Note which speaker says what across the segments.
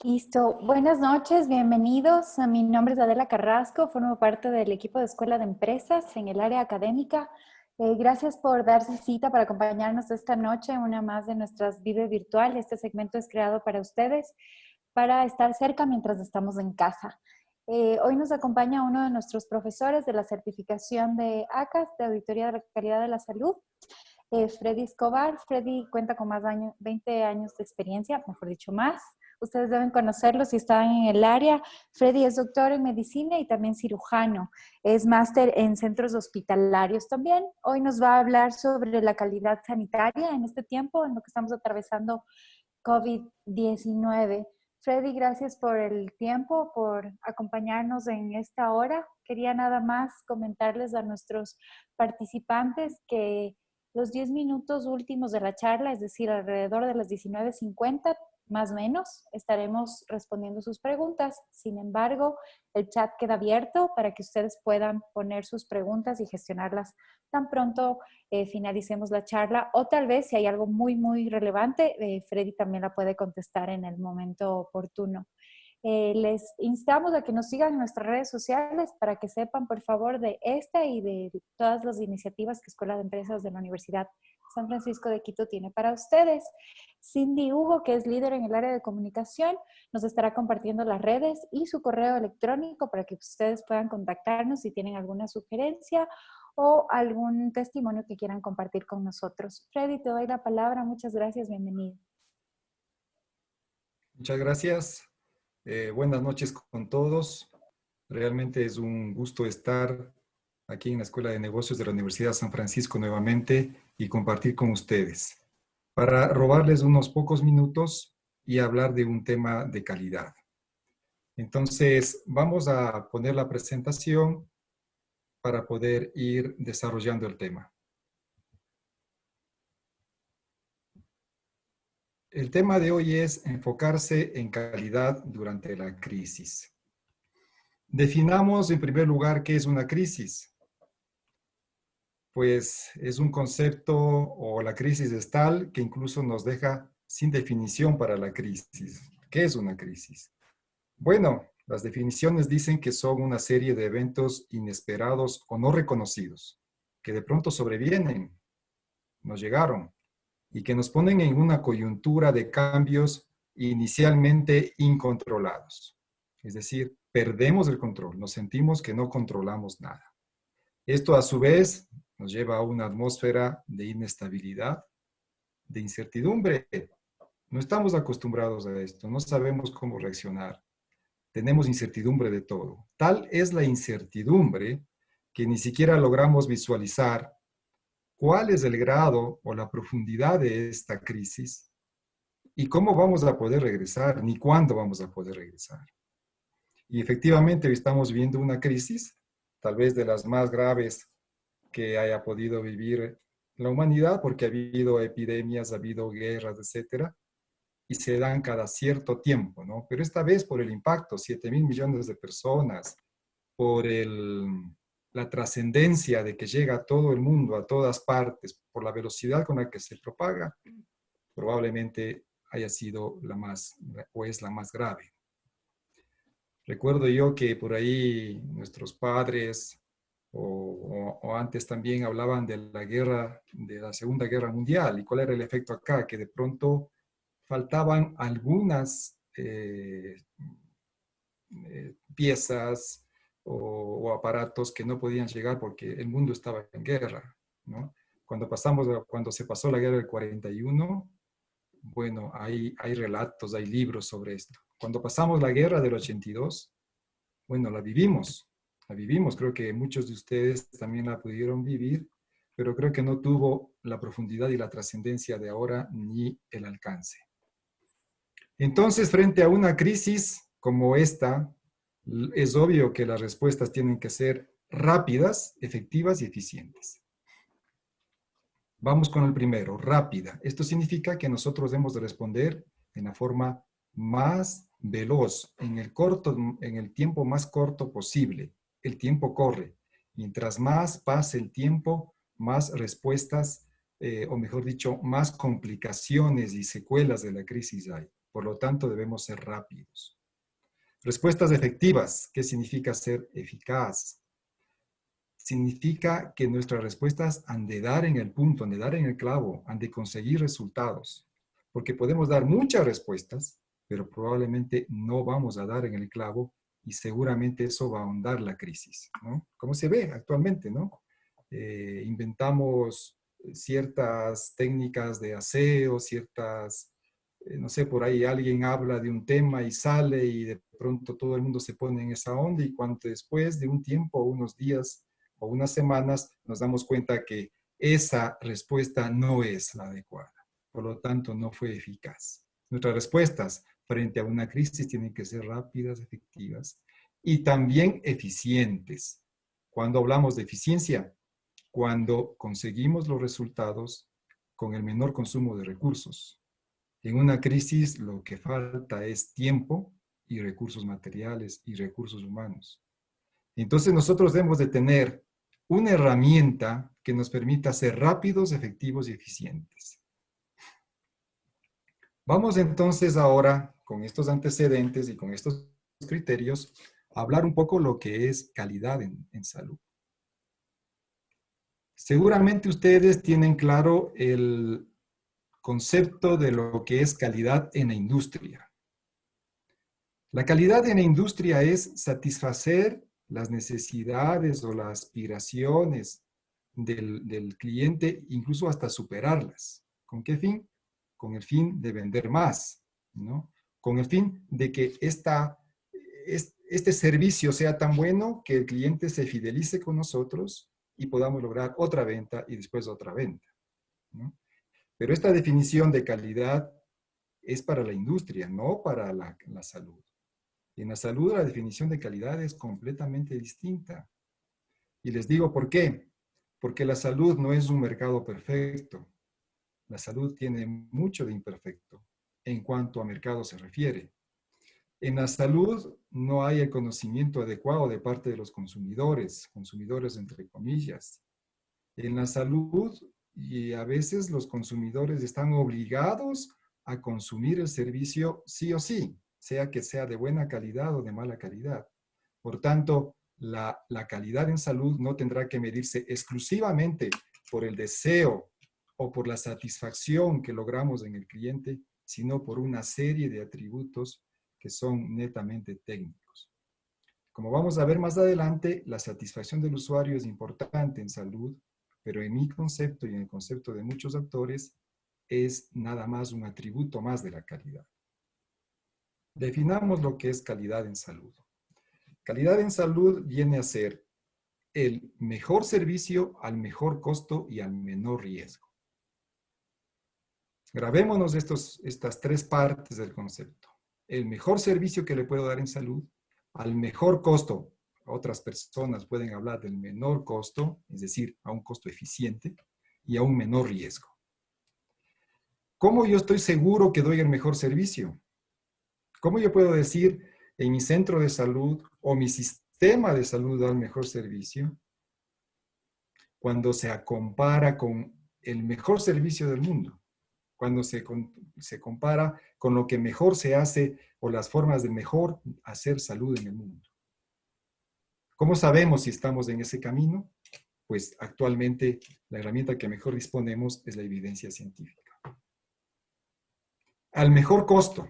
Speaker 1: Listo. Buenas noches, bienvenidos. Mi nombre es Adela Carrasco, formo parte del equipo de Escuela de Empresas en el área académica. Gracias por darse cita para acompañarnos esta noche en una más de nuestras Vive Virtual. Este segmento es creado para ustedes, para estar cerca mientras estamos en casa. Hoy nos acompaña uno de nuestros profesores de la certificación de ACAS, de Auditoría de la Calidad de la Salud, Freddy Escobar. Freddy cuenta con más de 20 años de experiencia, mejor dicho, más. Ustedes deben conocerlo si están en el área. Freddy es doctor en medicina y también cirujano. Es máster en centros hospitalarios también. Hoy nos va a hablar sobre la calidad sanitaria en este tiempo en lo que estamos atravesando COVID-19. Freddy, gracias por el tiempo, por acompañarnos en esta hora. Quería nada más comentarles a nuestros participantes que los 10 minutos últimos de la charla, es decir, alrededor de las 19:50, más o menos, estaremos respondiendo sus preguntas. Sin embargo, el chat queda abierto para que ustedes puedan poner sus preguntas y gestionarlas tan pronto finalicemos la charla. O tal vez, si hay algo muy relevante, Freddy también la puede contestar en el momento oportuno. Les instamos a que nos sigan en nuestras redes sociales para que sepan, por favor, de esta y de todas las iniciativas que Escuela de Empresas de la Universidad San Francisco de Quito tiene para ustedes. Cindy Hugo, que es líder en el área de comunicación, nos estará compartiendo las redes y su correo electrónico para que ustedes puedan contactarnos si tienen alguna sugerencia o algún testimonio que quieran compartir con nosotros. Freddy, te doy la palabra. Muchas gracias. Bienvenido.
Speaker 2: Muchas gracias. Buenas noches con todos. Realmente es un gusto estar aquí en la Escuela de Negocios de la Universidad de San Francisco nuevamente y compartir con ustedes para robarles unos pocos minutos y hablar de un tema de calidad. Entonces, vamos a poner la presentación para poder ir desarrollando el tema. El tema de hoy es enfocarse en calidad durante la crisis. Definamos en primer lugar qué es una crisis. Pues es un concepto o la crisis es tal que incluso nos deja sin definición para la crisis. ¿Qué es una crisis? Bueno, las definiciones dicen que son una serie de eventos inesperados o no reconocidos, que de pronto sobrevienen, nos llegaron, y que nos ponen en una coyuntura de cambios inicialmente incontrolados. Es decir, perdemos el control, nos sentimos que no controlamos nada. Esto a su vez nos lleva a una atmósfera de inestabilidad, de incertidumbre. No estamos acostumbrados a esto, no sabemos cómo reaccionar. Tenemos incertidumbre de todo. Tal es la incertidumbre que ni siquiera logramos visualizar cuál es el grado o la profundidad de esta crisis y cómo vamos a poder regresar, ni cuándo vamos a poder regresar. Y efectivamente estamos viviendo una crisis, tal vez de las más graves que haya podido vivir la humanidad, porque ha habido epidemias, ha habido guerras, etcétera, y se dan cada cierto tiempo, ¿no? Pero esta vez por el impacto, 7.000 millones de personas, por la trascendencia de que llega a todo el mundo, a todas partes, por la velocidad con la que se propaga, probablemente haya sido la más, o es la más grave. Recuerdo yo que por ahí nuestros padres o antes también hablaban de la guerra, de la Segunda Guerra Mundial. ¿Y cuál era el efecto acá? Que de pronto faltaban algunas piezas o aparatos que no podían llegar porque el mundo estaba en guerra, ¿no? Cuando se pasó la guerra del 41, bueno, hay relatos, hay libros sobre esto. Cuando pasamos la guerra del 82, bueno, la vivimos, creo que muchos de ustedes también la pudieron vivir, pero creo que no tuvo la profundidad y la trascendencia de ahora ni el alcance. Entonces, frente a una crisis como esta, es obvio que las respuestas tienen que ser rápidas, efectivas y eficientes. Vamos con el primero, rápida. Esto significa que nosotros debemos de responder en la forma más veloz, en el tiempo más corto posible. El tiempo corre. Mientras más pase el tiempo, más respuestas, o mejor dicho, más complicaciones y secuelas de la crisis hay. Por lo tanto, debemos ser rápidos. Respuestas efectivas. ¿Qué significa ser eficaz? Significa que nuestras respuestas han de dar en el punto, han de dar en el clavo, han de conseguir resultados. Porque podemos dar muchas respuestas, pero probablemente no vamos a dar en el clavo y seguramente eso va a ahondar la crisis, ¿no? Como se ve actualmente, ¿no? Inventamos ciertas técnicas de aseo, ciertas, no sé, por ahí alguien habla de un tema y sale y de pronto todo el mundo se pone en esa onda y cuando después de un tiempo, unos días o unas semanas, nos damos cuenta que esa respuesta no es la adecuada. Por lo tanto, no fue eficaz. Nuestras respuestas frente a una crisis tienen que ser rápidas, efectivas y también eficientes. Cuando hablamos de eficiencia, cuando conseguimos los resultados con el menor consumo de recursos. En una crisis lo que falta es tiempo y recursos materiales y recursos humanos. Entonces nosotros debemos de tener una herramienta que nos permita ser rápidos, efectivos y eficientes. Vamos entonces ahora, con estos antecedentes y con estos criterios, a hablar un poco lo que es calidad en salud. Seguramente ustedes tienen claro el concepto de lo que es calidad en la industria. La calidad en la industria es satisfacer las necesidades o las aspiraciones del cliente, incluso hasta superarlas. ¿Con qué fin? Con el fin de vender más, ¿no? Con el fin de que este servicio sea tan bueno que el cliente se fidelice con nosotros y podamos lograr otra venta y después otra venta, ¿no? Pero esta definición de calidad es para la industria, no para la salud. En la salud la definición de calidad es completamente distinta. Y les digo por qué. Porque la salud no es un mercado perfecto. La salud tiene mucho de imperfecto en cuanto a mercado se refiere. En la salud no hay el conocimiento adecuado de parte de los consumidores entre comillas. En la salud, y a veces los consumidores están obligados a consumir el servicio sí o sí, sea que sea de buena calidad o de mala calidad. Por tanto, la calidad en salud no tendrá que medirse exclusivamente por el deseo o por la satisfacción que logramos en el cliente, sino por una serie de atributos que son netamente técnicos. Como vamos a ver más adelante, la satisfacción del usuario es importante en salud, pero en mi concepto y en el concepto de muchos autores es nada más un atributo más de la calidad. Definamos lo que es calidad en salud. Calidad en salud viene a ser el mejor servicio al mejor costo y al menor riesgo. Grabémonos estas tres partes del concepto. El mejor servicio que le puedo dar en salud al mejor costo. Otras personas pueden hablar del menor costo, es decir, a un costo eficiente y a un menor riesgo. ¿Cómo yo estoy seguro que doy el mejor servicio? ¿Cómo yo puedo decir en mi centro de salud o mi sistema de salud da el mejor servicio? Cuando se compara con el mejor servicio del mundo, cuando se compara con lo que mejor se hace o las formas de mejor hacer salud en el mundo. ¿Cómo sabemos si estamos en ese camino? Pues actualmente la herramienta que mejor disponemos es la evidencia científica. Al mejor costo.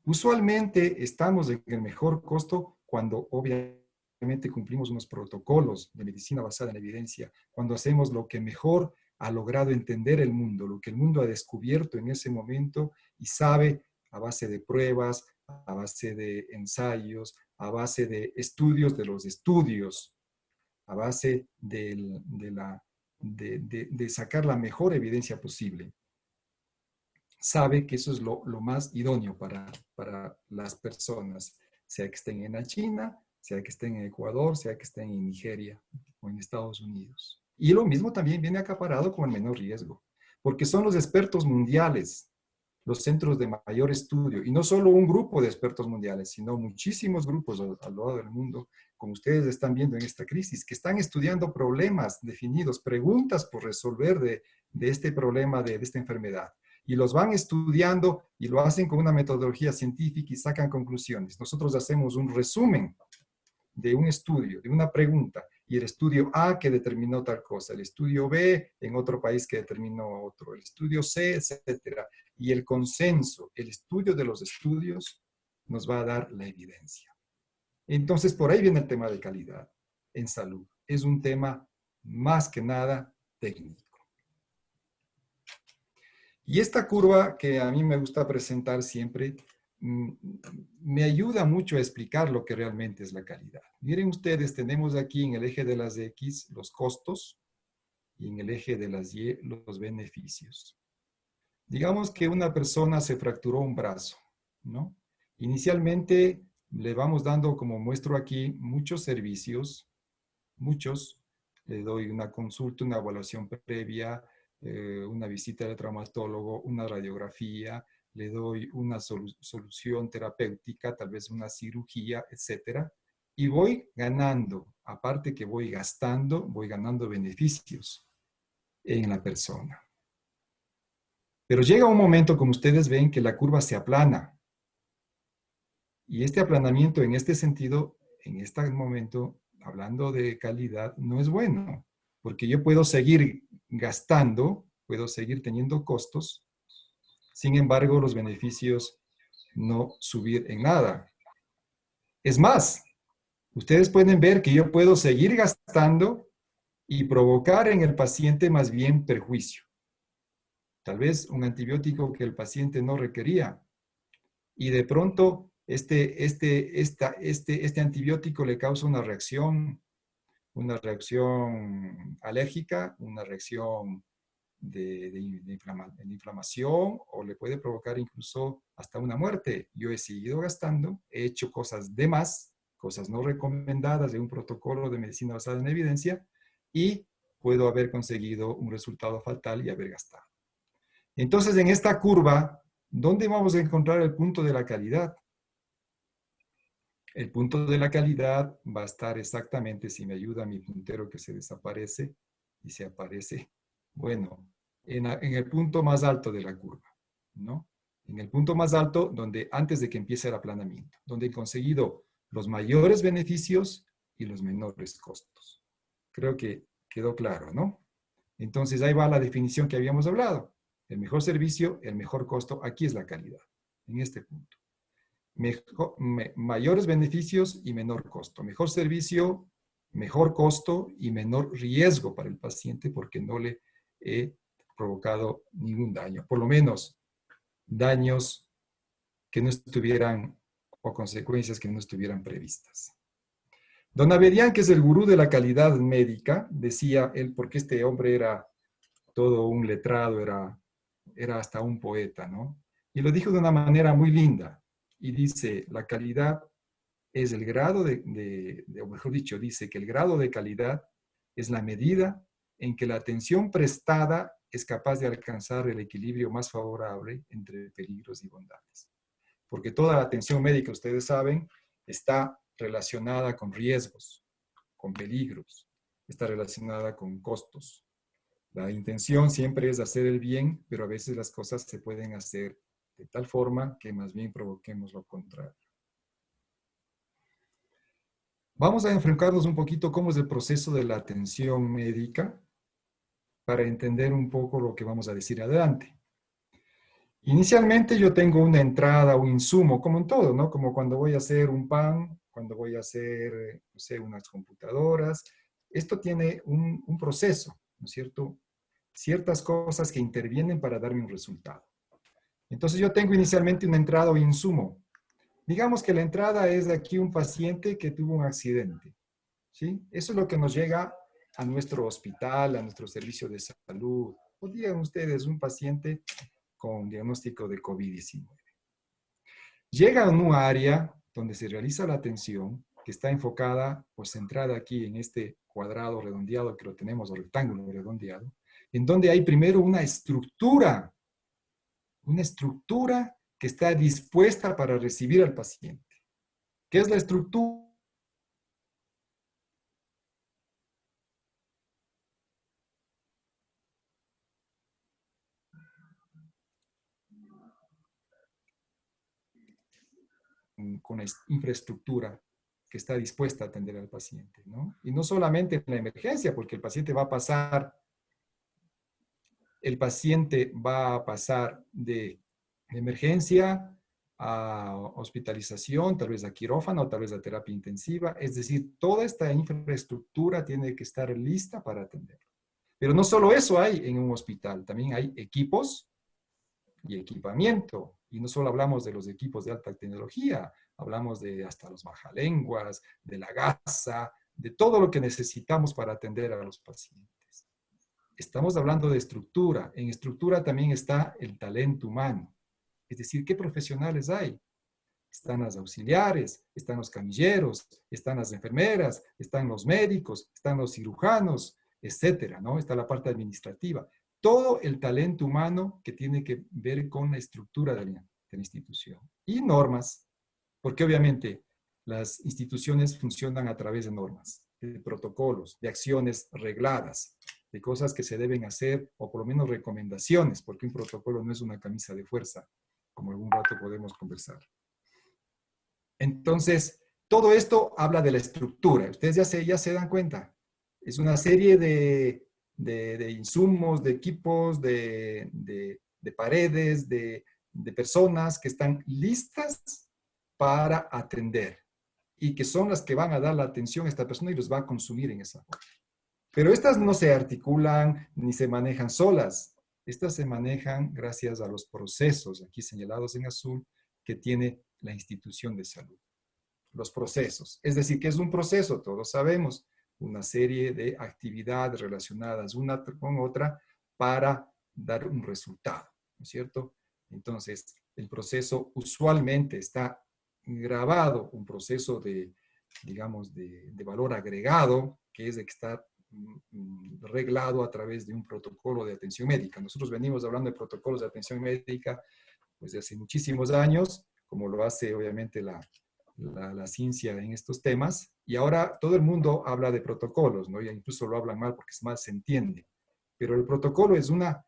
Speaker 2: Usualmente estamos en el mejor costo cuando obviamente cumplimos unos protocolos de medicina basada en evidencia, cuando hacemos lo que mejor ha logrado entender el mundo, lo que el mundo ha descubierto en ese momento y sabe a base de pruebas, a base de ensayos, a base de estudios de los estudios, a base de sacar la mejor evidencia posible. Sabe que eso es lo más idóneo para las personas, sea que estén en la China, sea que estén en Ecuador, sea que estén en Nigeria o en Estados Unidos. Y lo mismo también viene acaparado con el menor riesgo, porque son los expertos mundiales, los centros de mayor estudio, y no solo un grupo de expertos mundiales, sino muchísimos grupos a lo largo del mundo, como ustedes están viendo en esta crisis, que están estudiando problemas definidos, preguntas por resolver de este problema, de esta enfermedad. y los van estudiando y lo hacen con una metodología científica y sacan conclusiones. Nosotros hacemos un resumen de un estudio, de una pregunta, y el estudio A que determinó tal cosa, el estudio B en otro país que determinó otro, el estudio C, etcétera. Y el consenso, el estudio de los estudios nos va a dar la evidencia. Entonces, por ahí viene el tema de calidad en salud. Es un tema más que nada técnico. Y esta curva que a mí me gusta presentar siempre, me ayuda mucho a explicar lo que realmente es la calidad. Miren ustedes, tenemos aquí en el eje de las X los costos y en el eje de las Y los beneficios. Digamos que una persona se fracturó un brazo, ¿no? Inicialmente le vamos dando, como muestro aquí, muchos servicios, muchos. Le doy una consulta, una evaluación previa, una visita de traumatólogo, una radiografía, le doy una solución terapéutica, tal vez una cirugía, etcétera. Y voy ganando, aparte que voy ganando beneficios en la persona. Pero llega un momento, como ustedes ven, que la curva se aplana. Y este aplanamiento en este sentido, en este momento, hablando de calidad, no es bueno, porque yo puedo seguir gastando, puedo seguir teniendo costos, sin embargo, los beneficios no subir en nada. Es más, ustedes pueden ver que yo puedo seguir gastando y provocar en el paciente más bien perjuicio. Tal vez un antibiótico que el paciente no requería. Y de pronto este antibiótico le causa una reacción alérgica, una reacción de inflamación o le puede provocar incluso hasta una muerte. Yo he seguido gastando, he hecho cosas de más, cosas no recomendadas de un protocolo de medicina basada en evidencia y puedo haber conseguido un resultado fatal y haber gastado. Entonces, en esta curva, ¿dónde vamos a encontrar el punto de la calidad? El punto de la calidad va a estar exactamente, si me ayuda mi puntero que se desaparece y se aparece, bueno, en el punto más alto de la curva, ¿no? En el punto más alto, donde antes de que empiece el aplanamiento, donde he conseguido los mayores beneficios y los menores costos. Creo que quedó claro, ¿no? Entonces ahí va la definición que habíamos hablado. El mejor servicio, el mejor costo, aquí es la calidad, en este punto. Mayores beneficios y menor costo. Mejor servicio, mejor costo y menor riesgo para el paciente porque no le he provocado ningún daño. Por lo menos daños que no estuvieran o consecuencias que no estuvieran previstas. Don Avedian, que es el gurú de la calidad médica, decía él, porque este hombre era todo un letrado, era hasta un poeta, ¿no? Y lo dijo de una manera muy linda. Y dice, la calidad es el grado o mejor dicho, dice que el grado de calidad es la medida en que la atención prestada es capaz de alcanzar el equilibrio más favorable entre peligros y bondades. Porque toda la atención médica, ustedes saben, está relacionada con riesgos, con peligros, está relacionada con costos. La intención siempre es hacer el bien, pero a veces las cosas se pueden hacer de tal forma que más bien provoquemos lo contrario. Vamos a enfocarnos un poquito cómo es el proceso de la atención médica para entender un poco lo que vamos a decir adelante. Inicialmente yo tengo una entrada, un insumo, como en todo, ¿no? Como cuando voy a hacer un pan, cuando voy a hacer, no sé, unas computadoras. Esto tiene un proceso, ¿no es cierto? Ciertas cosas que intervienen para darme un resultado. Entonces yo tengo inicialmente una entrada o insumo. Digamos que la entrada es de aquí un paciente que tuvo un accidente, ¿sí? Eso es lo que nos llega a nuestro hospital, a nuestro servicio de salud. O digan ustedes, un paciente con diagnóstico de COVID-19. Llega a un área donde se realiza la atención, que está enfocada o centrada aquí en este cuadrado redondeado que lo tenemos, o rectángulo redondeado, en donde hay primero una estructura que está dispuesta para recibir al paciente. ¿Qué es la estructura? con la infraestructura que está dispuesta a atender al paciente, ¿no? Y no solamente en la emergencia, porque el paciente va a pasar de emergencia a hospitalización, tal vez a quirófano, tal vez a terapia intensiva. Es decir, toda esta infraestructura tiene que estar lista para atenderlo. Pero no solo eso hay en un hospital, también hay equipos y equipamiento. Y no solo hablamos de los equipos de alta tecnología, hablamos de hasta los bajalenguas, de la gasa, de todo lo que necesitamos para atender a los pacientes. Estamos hablando de estructura. En estructura también está el talento humano. Es decir, ¿qué profesionales hay? Están las auxiliares, están los camilleros, están las enfermeras, están los médicos, están los cirujanos, etcétera, ¿no? Está la parte administrativa. Todo el talento humano que tiene que ver con la estructura de la institución. Y normas, porque obviamente las instituciones funcionan a través de normas, de protocolos, de acciones regladas, de cosas que se deben hacer, o por lo menos recomendaciones, porque un protocolo no es una camisa de fuerza, como algún rato podemos conversar. Entonces, todo esto habla de la estructura. Ustedes ya se dan cuenta. Es una serie de insumos, de equipos, de paredes, de personas que están listas para atender y que son las que van a dar la atención a esta persona y los va a consumir en esa forma. Pero estas no se articulan ni se manejan solas. Estas se manejan gracias a los procesos, aquí señalados en azul, que tiene la institución de salud. Los procesos. Es decir, ¿qué es un proceso? Todos sabemos. Una serie de actividades relacionadas una con otra para dar un resultado, ¿no es cierto? Entonces, el proceso usualmente está grabado, un proceso de, digamos, de valor agregado, que es de que está reglado a través de un protocolo de atención médica. Nosotros venimos hablando de protocolos de atención médica pues, de hace muchísimos años, como lo hace obviamente la ciencia en estos temas, y ahora todo el mundo habla de protocolos, ¿no? Y incluso lo hablan mal porque más se entiende. Pero el protocolo es una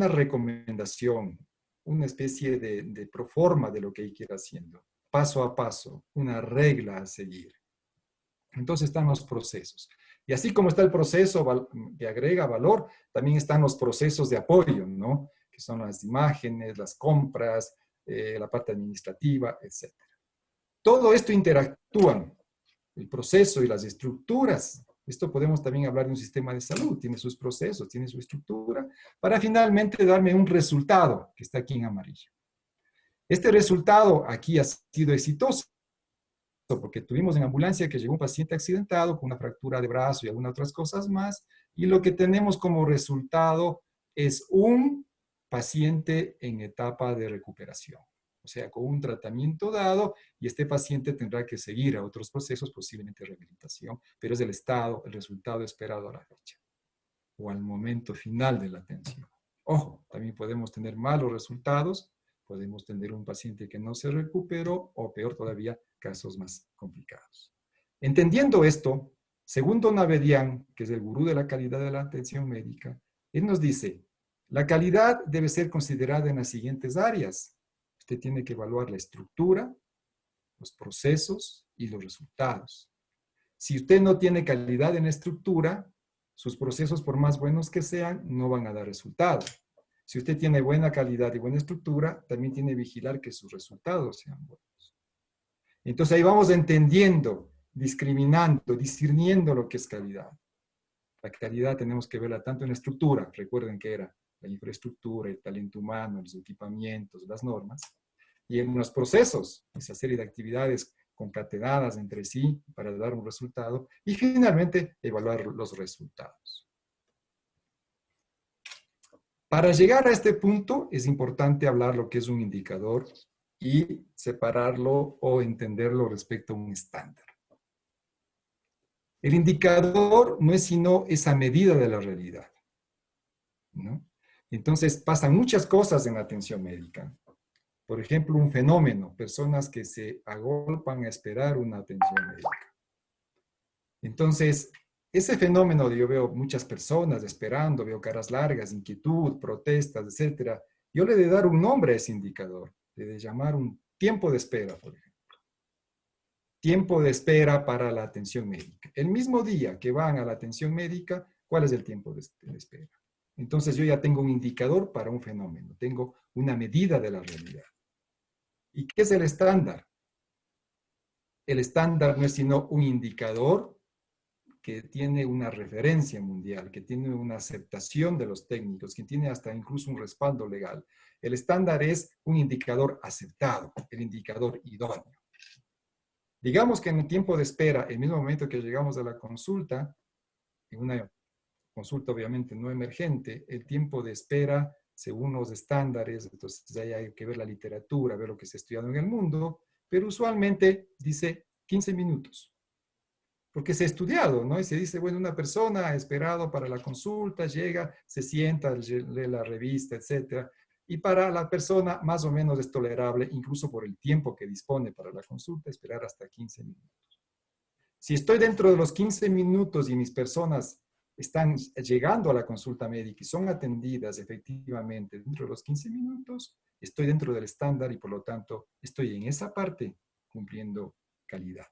Speaker 2: recomendación, una especie de proforma de lo que hay que ir haciendo, paso a paso, una regla a seguir. Entonces están los procesos. Y así como está el proceso que agrega valor, también están los procesos de apoyo, ¿no? Que son las imágenes, las compras, la parte administrativa, etc. Todo esto interactúan, el proceso y las estructuras. Esto podemos también hablar de un sistema de salud, tiene sus procesos, tiene su estructura, para finalmente darme un resultado, que está aquí en amarillo. Este resultado aquí ha sido exitoso, porque tuvimos en ambulancia que llegó un paciente accidentado con una fractura de brazo y algunas otras cosas más, y lo que tenemos como resultado es un paciente en etapa de recuperación. O sea, con un tratamiento dado, y este paciente tendrá que seguir a otros procesos, posiblemente rehabilitación, pero es el estado, el resultado esperado a la fecha, o al momento final de la atención. Ojo, también podemos tener malos resultados, podemos tener un paciente que no se recuperó, o peor todavía, casos más complicados. Entendiendo esto, según Don Abedian, que es el gurú de la calidad de la atención médica, él nos dice, la calidad debe ser considerada en las siguientes áreas. Usted tiene que evaluar la estructura, los procesos y los resultados. Si usted no tiene calidad en la estructura, sus procesos, por más buenos que sean, no van a dar resultado. Si usted tiene buena calidad y buena estructura, también tiene que vigilar que sus resultados sean buenos. Entonces ahí vamos entendiendo, discriminando, discerniendo lo que es calidad. La calidad tenemos que verla tanto en la estructura, recuerden que era la infraestructura, el talento humano, los equipamientos, las normas, y en los procesos, esa serie de actividades concatenadas entre sí para dar un resultado, y finalmente evaluar los resultados. Para llegar a este punto es importante hablar lo que es un indicador y separarlo o entenderlo respecto a un estándar. El indicador no es sino esa medida de la realidad, ¿no? Entonces pasan muchas cosas en la atención médica. Por ejemplo, un fenómeno, personas que se agolpan a esperar una atención médica. Entonces, ese fenómeno, yo veo muchas personas esperando, veo caras largas, inquietud, protestas, etc. Yo le he de dar un nombre a ese indicador, le he de llamar un tiempo de espera, por ejemplo. tiempo de espera para la atención médica. El mismo día que van a la atención médica, ¿cuál es el tiempo de espera? Entonces yo ya tengo un indicador para un fenómeno, tengo una medida de la realidad. ¿Y qué es el estándar? El estándar no es sino un indicador que tiene una referencia mundial, que tiene una aceptación de los técnicos, que tiene hasta incluso un respaldo legal. El estándar es un indicador aceptado, el indicador idóneo. Digamos que en el tiempo de espera, el mismo momento que llegamos a la consulta, en una consulta obviamente no emergente, el tiempo de espera, según los estándares, entonces ahí hay que ver la literatura, ver lo que se ha estudiado en el mundo, pero usualmente dice 15 minutos. Porque se ha estudiado, ¿no? Y se dice, bueno, una persona ha esperado para la consulta, llega, se sienta, lee la revista, etcétera. Y para la persona más o menos es tolerable, incluso por el tiempo que dispone para la consulta, esperar hasta 15 minutos. Si estoy dentro de los 15 minutos y mis personas están llegando a la consulta médica y son atendidas efectivamente dentro de los 15 minutos, estoy dentro del estándar y por lo tanto estoy en esa parte cumpliendo calidad.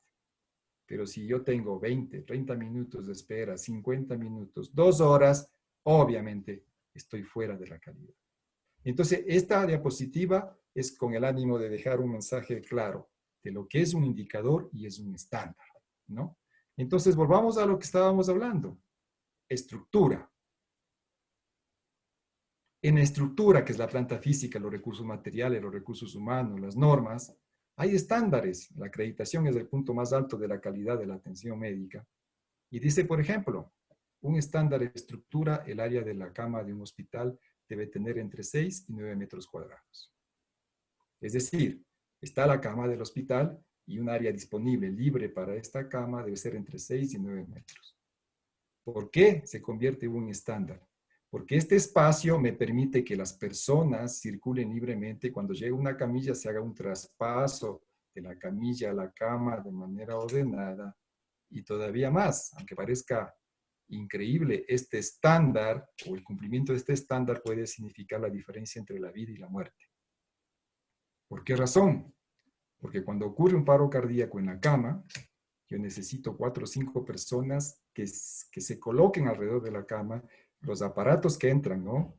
Speaker 2: Pero si yo tengo 20, 30 minutos de espera, 50 minutos, 2 horas, obviamente estoy fuera de la calidad. Entonces, esta diapositiva es con el ánimo de dejar un mensaje claro de lo que es un indicador y es un estándar, ¿no? Entonces, volvamos a lo que estábamos hablando. Estructura. En la estructura, que es la planta física, los recursos materiales, los recursos humanos, las normas, hay estándares. La acreditación es el punto más alto de la calidad de la atención médica. Y dice, por ejemplo, un estándar de estructura, el área de la cama de un hospital debe tener entre 6 y 9 metros cuadrados. Es decir, está la cama del hospital y un área disponible, libre para esta cama, debe ser entre 6 y 9 metros. ¿Por qué se convierte en un estándar? Porque este espacio me permite que las personas circulen libremente. Cuando llega una camilla, se haga un traspaso de la camilla a la cama de manera ordenada. Y todavía más, aunque parezca increíble, este estándar o el cumplimiento de este estándar puede significar la diferencia entre la vida y la muerte. ¿Por qué razón? Porque cuando ocurre un paro cardíaco en la cama, yo necesito 4 o 5 personas que se coloquen alrededor de la cama, los aparatos que entran, ¿no?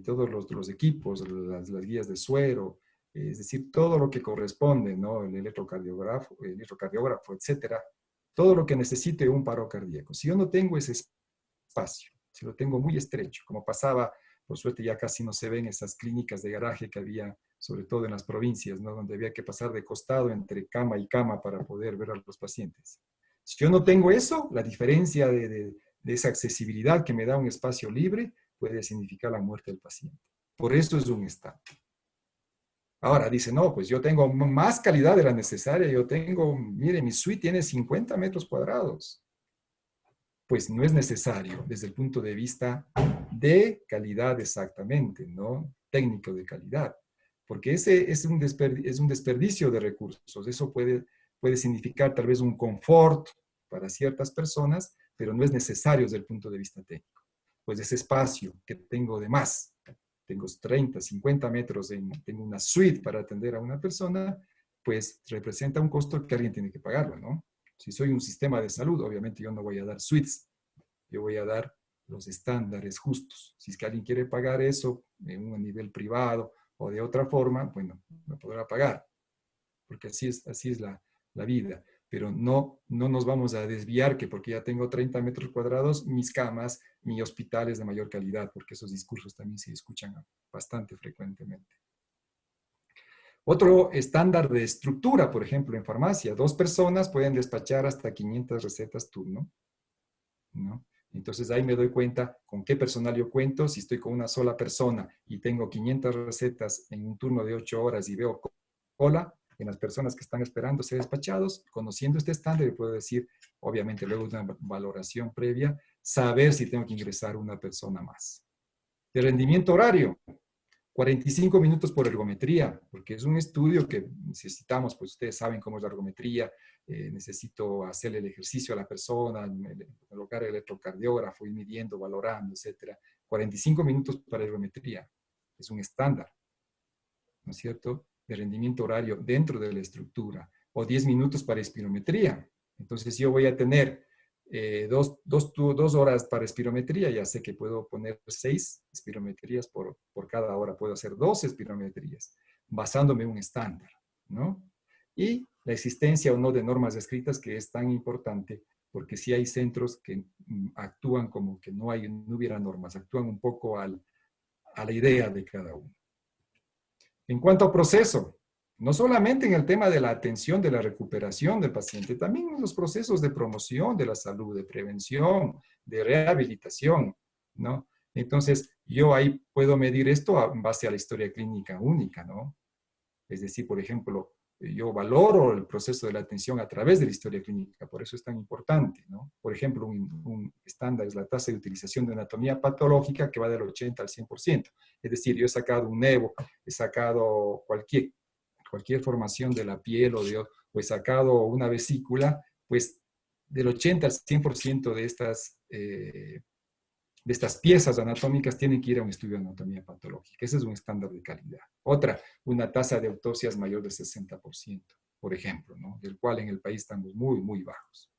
Speaker 2: Todos los equipos, las guías de suero, es decir, todo lo que corresponde, ¿no? El electrocardiógrafo, etcétera. Todo lo que necesite un paro cardíaco. Si yo no tengo ese espacio, si lo tengo muy estrecho, como pasaba, por suerte ya casi no se ven esas clínicas de garaje que había, sobre todo en las provincias, ¿no? Donde había que pasar de costado entre cama y cama para poder ver a los pacientes. Si yo no tengo eso, la diferencia de esa accesibilidad que me da un espacio libre puede significar la muerte del paciente. Por eso es un estándar. Ahora dice, no, pues yo tengo más calidad de la necesaria, yo tengo, mire, mi suite tiene 50 metros cuadrados. Pues no es necesario desde el punto de vista de calidad exactamente, ¿no? Técnico de calidad. Porque ese es un desperdicio de recursos. Eso puede significar tal vez un confort para ciertas personas, pero no es necesario desde el punto de vista técnico. Pues ese espacio que tengo de más, tengo 30, 50 metros, tengo una suite para atender a una persona, pues representa un costo que alguien tiene que pagarlo, ¿no? Si soy un sistema de salud, obviamente yo no voy a dar suites, yo voy a dar los estándares justos. Si es que alguien quiere pagar eso en un nivel privado o de otra forma, bueno, lo podrá pagar, porque así es la vida. Pero no nos vamos a desviar que porque ya tengo 30 metros cuadrados, mis camas, mi hospital es de mayor calidad, porque esos discursos también se escuchan bastante frecuentemente. Otro estándar de estructura, por ejemplo, en farmacia, 2 personas pueden despachar hasta 500 recetas turno, ¿no? Entonces ahí me doy cuenta con qué personal yo cuento. Si estoy con una sola persona y tengo 500 recetas en un turno de 8 horas y veo cola en las personas que están esperando ser despachados, conociendo este estándar, yo puedo decir, obviamente luego de una valoración previa, saber si tengo que ingresar una persona más. De rendimiento horario, 45 minutos por ergometría, porque es un estudio que necesitamos, pues ustedes saben cómo es la ergometría, necesito hacerle el ejercicio a la persona, colocar el electrocardiógrafo, ir midiendo, valorando, etcétera. 45 minutos para ergometría, es un estándar, ¿no es cierto?, de rendimiento horario dentro de la estructura. o 10 minutos para espirometría. Entonces yo voy a tener 2 horas para espirometría, ya sé que puedo poner 6 espirometrías por cada hora, puedo hacer 2 espirometrías, basándome en un estándar, ¿no? Y la existencia o no de normas escritas, que es tan importante, porque si hay centros que actúan como que no hubiera normas, actúan un poco a la idea de cada uno. En cuanto a proceso, no solamente en el tema de la atención, de la recuperación del paciente, también en los procesos de promoción de la salud, de prevención, de rehabilitación, ¿no? Entonces, yo ahí puedo medir esto en base a la historia clínica única, ¿no? Es decir, por ejemplo, yo valoro el proceso de la atención a través de la historia clínica, por eso es tan importante, ¿no? Por ejemplo, un estándar es la tasa de utilización de anatomía patológica que va del 80 al 100%. Es decir, yo he sacado un nevo, he sacado cualquier formación de la piel o he sacado una vesícula, pues del 80 al 100% de estas piezas anatómicas tienen que ir a un estudio de anatomía patológica. Ese es un estándar de calidad. Otra, una tasa de autopsias mayor del 60%, por ejemplo, ¿no? Del cual en el país estamos muy, muy bajos.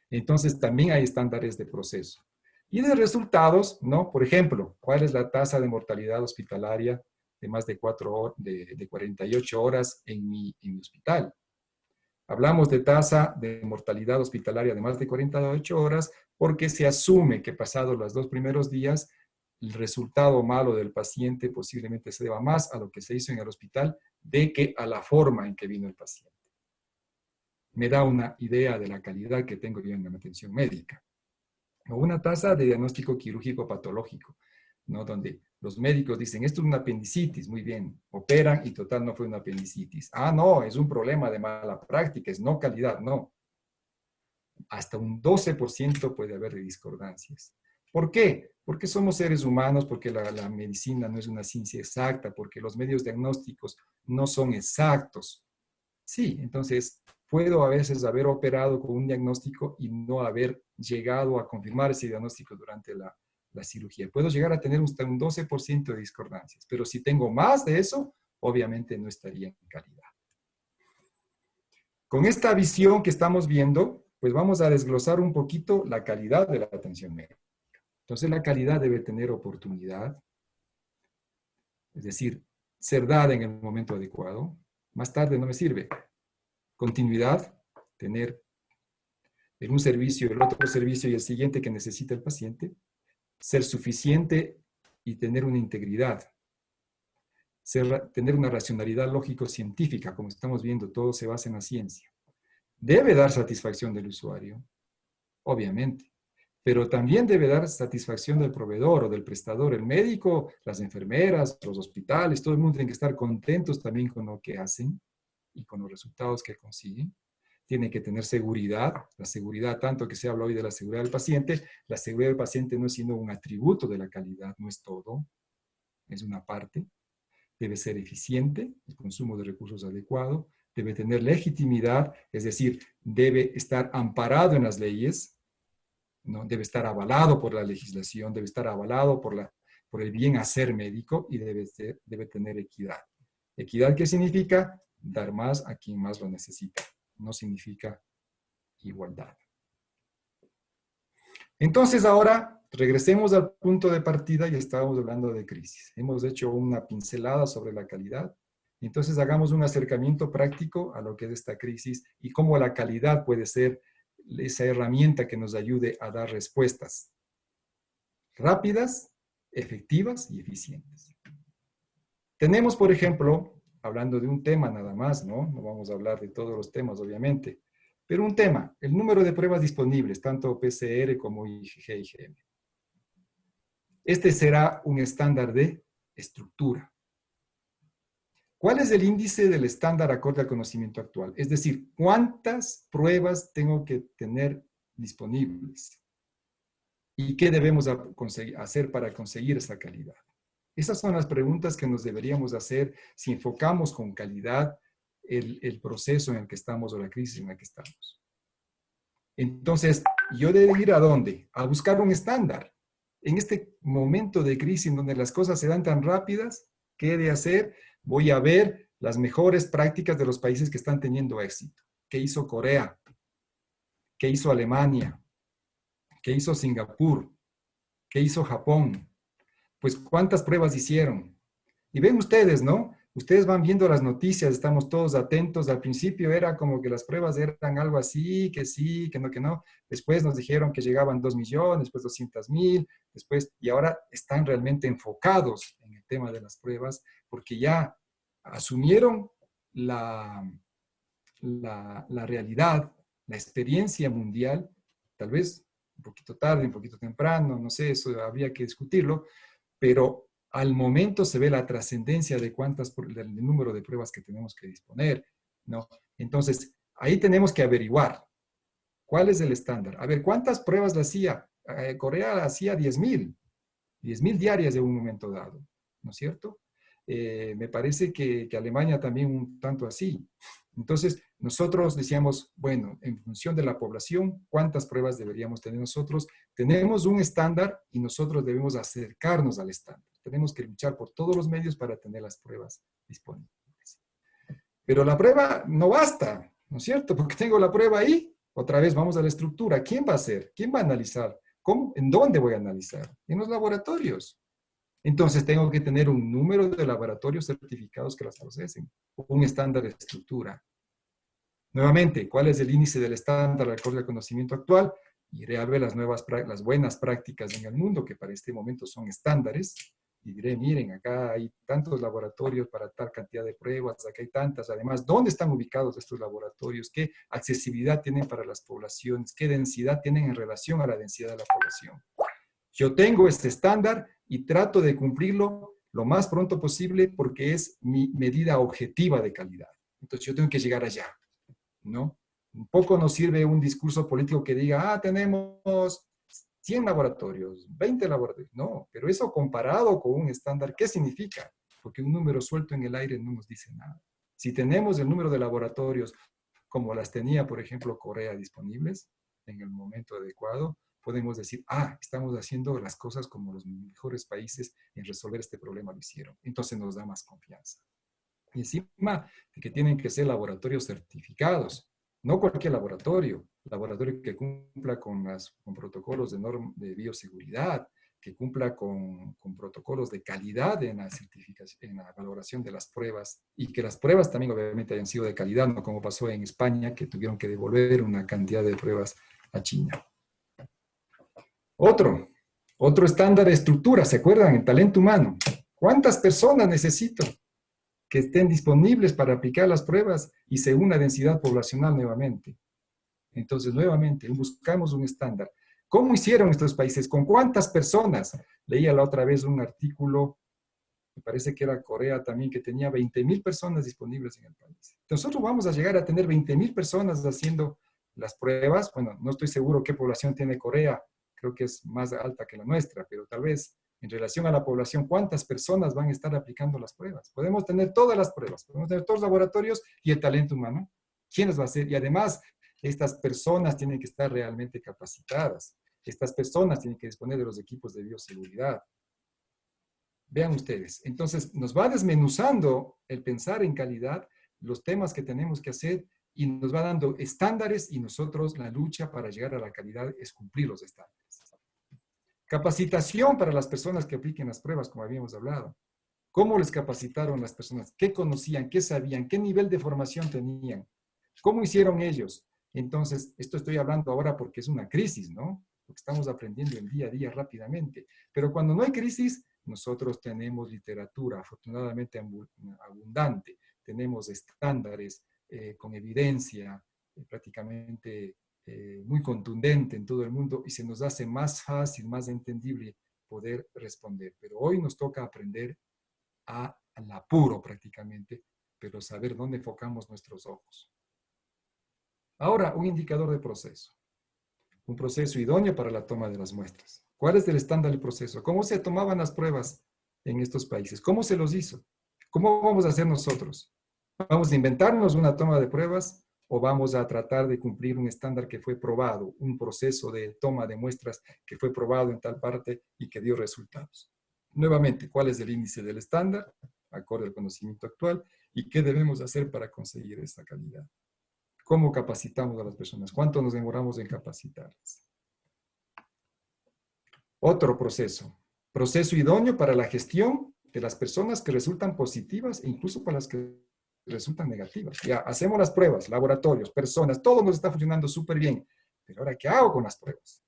Speaker 2: Entonces, también hay estándares de proceso. Y de resultados, ¿no? Por ejemplo, ¿cuál es la tasa de mortalidad hospitalaria de más de 48 horas en mi hospital? Hablamos de tasa de mortalidad hospitalaria de más de 48 horas porque se asume que pasados los 2 primeros días, el resultado malo del paciente posiblemente se deba más a lo que se hizo en el hospital de que a la forma en que vino el paciente. Me da una idea de la calidad que tengo yo en la atención médica. O una tasa de diagnóstico quirúrgico patológico, ¿no? Donde los médicos dicen, esto es una apendicitis, muy bien, operan y total no fue una apendicitis. Ah, no, es un problema de mala práctica, es no calidad, no. Hasta un 12% puede haber de discordancias. ¿Por qué? Porque somos seres humanos, porque la medicina no es una ciencia exacta, porque los medios diagnósticos no son exactos. Sí, entonces puedo a veces haber operado con un diagnóstico y no haber llegado a confirmar ese diagnóstico durante la cirugía. Puedo llegar a tener hasta un 12% de discordancias, pero si tengo más de eso, obviamente no estaría en calidad. Con esta visión que estamos viendo, pues vamos a desglosar un poquito la calidad de la atención médica. Entonces la calidad debe tener oportunidad, es decir, ser dada en el momento adecuado. Más tarde no me sirve. Continuidad, tener en un servicio, el otro servicio y el siguiente que necesita el paciente. Ser suficiente y tener una integridad. Tener una racionalidad lógico-científica, como estamos viendo, todo se basa en la ciencia. Debe dar satisfacción del usuario, obviamente, pero también debe dar satisfacción del proveedor o del prestador, el médico, las enfermeras, los hospitales, todo el mundo tiene que estar contentos también con lo que hacen y con los resultados que consiguen. Tiene que tener seguridad, la seguridad, tanto que se habla hoy de la seguridad del paciente, la seguridad del paciente no es sino un atributo de la calidad, no es todo, es una parte. Debe ser eficiente, el consumo de recursos adecuado, debe tener legitimidad, es decir, debe estar amparado en las leyes, ¿no? Debe estar avalado por la legislación, debe estar avalado por el bien hacer médico y debe tener equidad. ¿Equidad qué significa? Dar más a quien más lo necesita. No significa igualdad. Entonces ahora regresemos al punto de partida y estábamos hablando de crisis. Hemos hecho una pincelada sobre la calidad. Entonces hagamos un acercamiento práctico a lo que es esta crisis y cómo la calidad puede ser esa herramienta que nos ayude a dar respuestas rápidas, efectivas y eficientes. Tenemos, por ejemplo, hablando de un tema nada más, ¿no? No vamos a hablar de todos los temas, obviamente. Pero un tema, el número de pruebas disponibles, tanto PCR como IgG y IgM. Este será un estándar de estructura. ¿Cuál es el índice del estándar acorde al conocimiento actual? Es decir, ¿cuántas pruebas tengo que tener disponibles? ¿Y qué debemos hacer para conseguir esa calidad? Esas son las preguntas que nos deberíamos hacer si enfocamos con calidad el proceso en el que estamos o la crisis en la que estamos. Entonces, ¿yo debo ir a dónde? A buscar un estándar. En este momento de crisis en donde las cosas se dan tan rápidas, ¿qué he de hacer? Voy a ver las mejores prácticas de los países que están teniendo éxito. ¿Qué hizo Corea? ¿Qué hizo Alemania? ¿Qué hizo Singapur? ¿Qué hizo Japón? Pues, ¿cuántas pruebas hicieron? Y ven ustedes, ¿no? Ustedes van viendo las noticias, estamos todos atentos. Al principio era como que las pruebas eran algo así, que sí, que no, que no. Después nos dijeron que llegaban 2 millones, después 200,000, después, y ahora están realmente enfocados en el tema de las pruebas, porque ya asumieron la realidad, la experiencia mundial, tal vez un poquito tarde, un poquito temprano, no sé, eso habría que discutirlo, pero al momento se ve la trascendencia de del número de pruebas que tenemos que disponer, ¿no? Entonces, ahí tenemos que averiguar cuál es el estándar. A ver, ¿cuántas pruebas le hacía? Corea hacía 10,000 diarias en un momento dado, ¿no es cierto? Me parece que Alemania también un tanto así. Entonces, nosotros decíamos, bueno, en función de la población, ¿cuántas pruebas deberíamos tener nosotros? Tenemos un estándar y nosotros debemos acercarnos al estándar. Tenemos que luchar por todos los medios para tener las pruebas disponibles. Pero la prueba no basta, ¿no es cierto? Porque tengo la prueba ahí, otra vez vamos a la estructura. ¿Quién va a hacer? ¿Quién va a analizar? ¿Cómo? ¿En dónde voy a analizar? En los laboratorios. Entonces tengo que tener un número de laboratorios certificados que las procesen, un estándar de estructura. Nuevamente, ¿cuál es el índice del estándar acorde al conocimiento actual? Iré a ver las buenas prácticas en el mundo, que para este momento son estándares, y diré, miren, acá hay tantos laboratorios para tal cantidad de pruebas, acá hay tantas. Además, ¿dónde están ubicados estos laboratorios? ¿Qué accesibilidad tienen para las poblaciones? ¿Qué densidad tienen en relación a la densidad de la población? Yo tengo este estándar y trato de cumplirlo lo más pronto posible porque es mi medida objetiva de calidad. Entonces yo tengo que llegar allá, ¿no? Un poco nos sirve un discurso político que diga, tenemos 100 laboratorios, 20 laboratorios. No, pero eso comparado con un estándar, ¿qué significa? Porque un número suelto en el aire no nos dice nada. Si tenemos el número de laboratorios como las tenía, por ejemplo, Corea disponibles en el momento adecuado, podemos decir, estamos haciendo las cosas como los mejores países en resolver este problema lo hicieron. Entonces nos da más confianza. Y encima de que tienen que ser laboratorios certificados, no cualquier laboratorio que cumpla con protocolos de bioseguridad, que cumpla con protocolos de calidad en la certificación, en la valoración de las pruebas, y que las pruebas también obviamente hayan sido de calidad, no como pasó en España, que tuvieron que devolver una cantidad de pruebas a China. Otro estándar de estructura, ¿se acuerdan? El talento humano. ¿Cuántas personas necesito que estén disponibles para aplicar las pruebas y según una densidad poblacional nuevamente? Entonces, nuevamente, buscamos un estándar. ¿Cómo hicieron estos países? ¿Con cuántas personas? Leía la otra vez un artículo, me parece que era Corea también, que tenía 20,000 personas disponibles en el país. Nosotros vamos a llegar a tener 20,000 personas haciendo las pruebas. Bueno, no estoy seguro qué población tiene Corea, creo que es más alta que la nuestra, pero tal vez en relación a la población, ¿cuántas personas van a estar aplicando las pruebas? Podemos tener todas las pruebas, podemos tener todos los laboratorios y el talento humano. ¿Quiénes va a ser? Y además, estas personas tienen que estar realmente capacitadas. Estas personas tienen que disponer de los equipos de bioseguridad. Vean ustedes, entonces nos va desmenuzando el pensar en calidad, los temas que tenemos que hacer y nos va dando estándares y nosotros la lucha para llegar a la calidad es cumplir los estándares. Capacitación para las personas que apliquen las pruebas, como habíamos hablado. ¿Cómo les capacitaron las personas? ¿Qué conocían? ¿Qué sabían? ¿Qué nivel de formación tenían? ¿Cómo hicieron ellos? Entonces, esto estoy hablando ahora porque es una crisis, ¿no? Porque estamos aprendiendo el día a día rápidamente. Pero cuando no hay crisis, nosotros tenemos literatura afortunadamente abundante. Tenemos estándares con evidencia prácticamente muy contundente en todo el mundo y se nos hace más fácil, más entendible poder responder. Pero hoy nos toca aprender al apuro prácticamente, pero saber dónde enfocamos nuestros ojos. Ahora, un indicador de proceso. Un proceso idóneo para la toma de las muestras. ¿Cuál es el estándar del proceso? ¿Cómo se tomaban las pruebas en estos países? ¿Cómo se los hizo? ¿Cómo vamos a hacer nosotros? ¿Vamos a inventarnos una toma de pruebas o vamos a tratar de cumplir un estándar que fue probado, un proceso de toma de muestras que fue probado en tal parte y que dio resultados? Nuevamente, ¿cuál es el índice del estándar, acorde al conocimiento actual, y qué debemos hacer para conseguir esta calidad? ¿Cómo capacitamos a las personas? ¿Cuánto nos demoramos en capacitarlas? Otro proceso. Proceso idóneo para la gestión de las personas que resultan positivas e incluso para las que resultan negativas. Ya, hacemos las pruebas, laboratorios, personas, todo nos está funcionando súper bien. Pero ahora, ¿qué hago con las pruebas?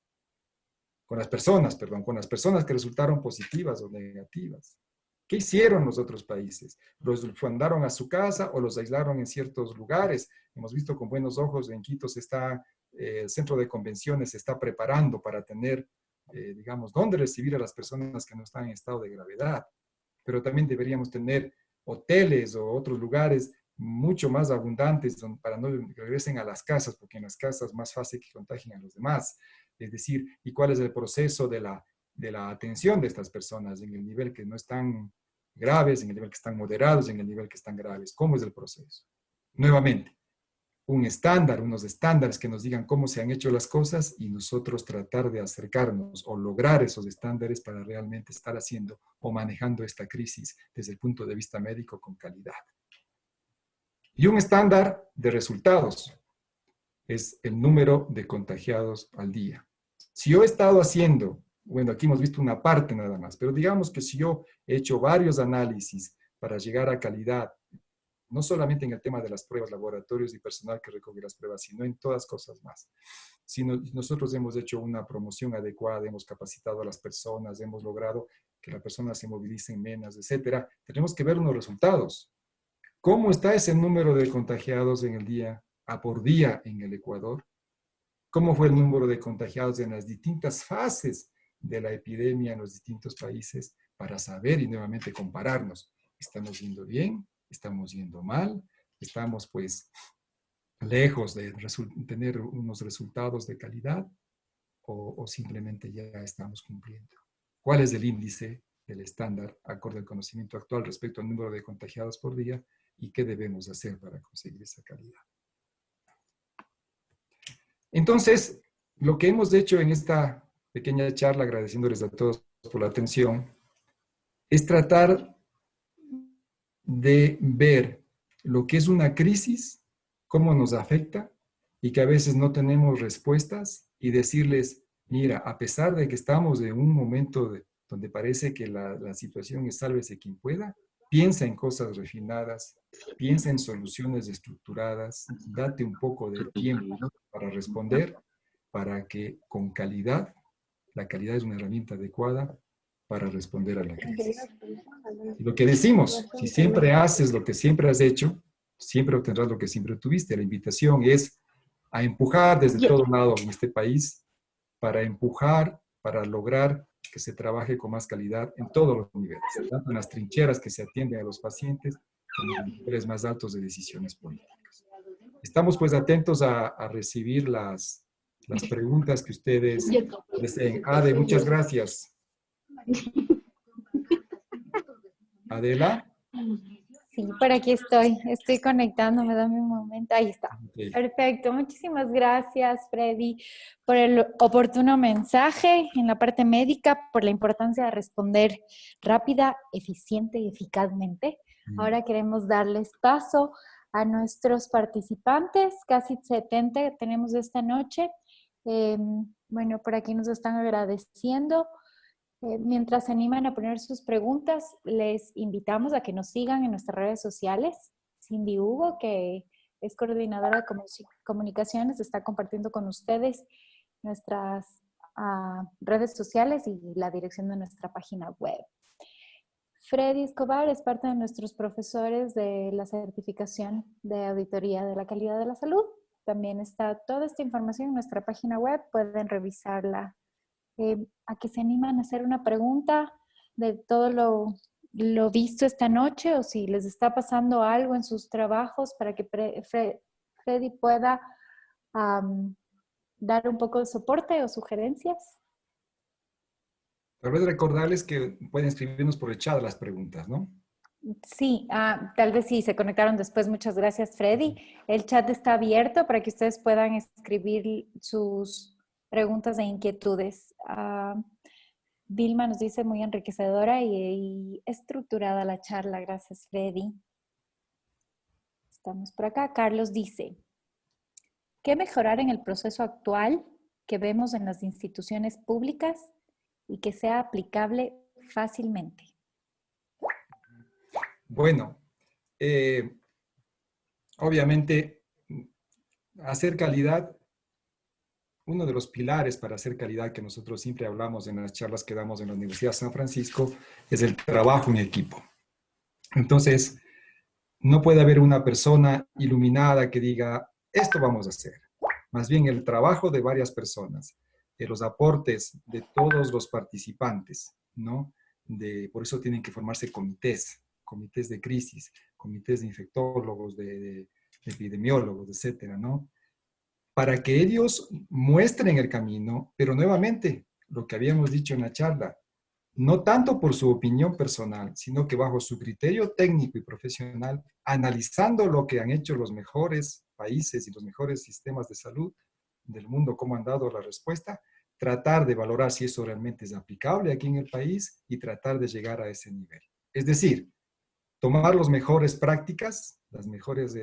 Speaker 2: Con las personas, perdón, con las personas que resultaron positivas o negativas. ¿Qué hicieron los otros países? ¿Los mandaron a su casa o los aislaron en ciertos lugares? Hemos visto con buenos ojos en Quito el centro de convenciones se está preparando para tener, digamos, dónde recibir a las personas que no están en estado de gravedad. Pero también deberíamos tener hoteles o otros lugares mucho más abundantes para no regresen a las casas, porque en las casas es más fácil que contagien a los demás. Es decir, ¿y cuál es el proceso de la atención de estas personas en el nivel que no están graves, en el nivel que están moderados, en el nivel que están graves? ¿Cómo es el proceso? Nuevamente, unos estándares que nos digan cómo se han hecho las cosas y nosotros tratar de acercarnos o lograr esos estándares para realmente estar haciendo o manejando esta crisis desde el punto de vista médico con calidad. Y un estándar de resultados es el número de contagiados al día. Si yo he estado haciendo, bueno, aquí hemos visto una parte nada más, pero digamos que si yo he hecho varios análisis para llegar a calidad, no solamente en el tema de las pruebas, laboratorios y personal que recoge las pruebas, sino en todas cosas más. Si nosotros hemos hecho una promoción adecuada, hemos capacitado a las personas, hemos logrado que las personas se movilicen menos, etcétera, tenemos que ver unos resultados. ¿Cómo está ese número de contagiados en el día, a por día en el Ecuador? ¿Cómo fue el número de contagiados en las distintas fases de la epidemia en los distintos países para saber y nuevamente compararnos? ¿Estamos yendo bien? ¿Estamos yendo mal? ¿Estamos pues lejos de tener unos resultados de calidad o simplemente ya estamos cumpliendo? ¿Cuál es el índice del estándar acorde al conocimiento actual respecto al número de contagiados por día y qué debemos hacer para conseguir esa calidad? Entonces, lo que hemos hecho en esta pequeña charla, agradeciéndoles a todos por la atención, es tratar de ver lo que es una crisis, cómo nos afecta y que a veces no tenemos respuestas y decirles, mira, a pesar de que estamos en un momento donde parece que la situación es sálvese quien pueda, piensa en cosas refinadas, piensa en soluciones estructuradas, date un poco de tiempo para responder, para que con calidad, la calidad es una herramienta adecuada para responder a la crisis. Lo que decimos, si siempre haces lo que siempre has hecho, siempre obtendrás lo que siempre tuviste. La invitación es a empujar desde todo lado en este país para empujar, para lograr que se trabaje con más calidad en todos los niveles, tanto en las trincheras que se atienden a los pacientes como en los niveles más altos de decisiones políticas. Estamos pues atentos a recibir las preguntas que ustedes deseen. Ade, muchas gracias. Adela.
Speaker 1: Sí, por aquí estoy conectándome, dame un momento, ahí está.
Speaker 2: Okay.
Speaker 1: Perfecto, muchísimas gracias, Freddy, por el oportuno mensaje en la parte médica, por la importancia de responder rápida, eficiente y eficazmente. Ahora queremos darles paso a nuestros participantes, casi 70 que tenemos esta noche. Bueno, por aquí nos están agradeciendo. Mientras se animan a poner sus preguntas, les invitamos a que nos sigan en nuestras redes sociales. Cindy Hugo, que es coordinadora de comunicaciones, está compartiendo con ustedes nuestras redes sociales y la dirección de nuestra página web. Freddy Escobar es parte de nuestros profesores de la certificación de auditoría de la calidad de la salud. También está toda esta información en nuestra página web, pueden revisarla. A que se animan a hacer una pregunta de todo lo visto esta noche o si les está pasando algo en sus trabajos para que Freddy pueda dar un poco de soporte o sugerencias.
Speaker 2: Tal vez recordarles que pueden escribirnos por el chat las preguntas, ¿no?
Speaker 1: Sí, tal vez sí, se conectaron después. Muchas gracias, Freddy. El chat está abierto para que ustedes puedan escribir sus preguntas e inquietudes. Vilma nos dice muy enriquecedora y estructurada la charla. Gracias, Freddy. Estamos por acá. Carlos dice, ¿Qué mejorar en el proceso actual que vemos en las instituciones públicas y que sea aplicable fácilmente?
Speaker 2: Bueno, eh, obviamente, hacer calidad, uno de los pilares para hacer calidad que nosotros siempre hablamos en las charlas que damos en la Universidad de San Francisco es el trabajo en equipo. Entonces, no puede haber una persona iluminada que diga, esto vamos a hacer. Más bien el trabajo de varias personas, de los aportes de todos los participantes, ¿no? Por eso tienen que formarse comités, comités de crisis, comités de infectólogos, de epidemiólogos, etcétera, ¿no? Para que ellos muestren el camino, pero nuevamente, lo que habíamos dicho en la charla, no tanto por su opinión personal, sino que bajo su criterio técnico y profesional, analizando lo que han hecho los mejores países y los mejores sistemas de salud del mundo, cómo han dado la respuesta, tratar de valorar si eso realmente es aplicable aquí en el país y tratar de llegar a ese nivel. Es decir, tomar las mejores prácticas, las mejores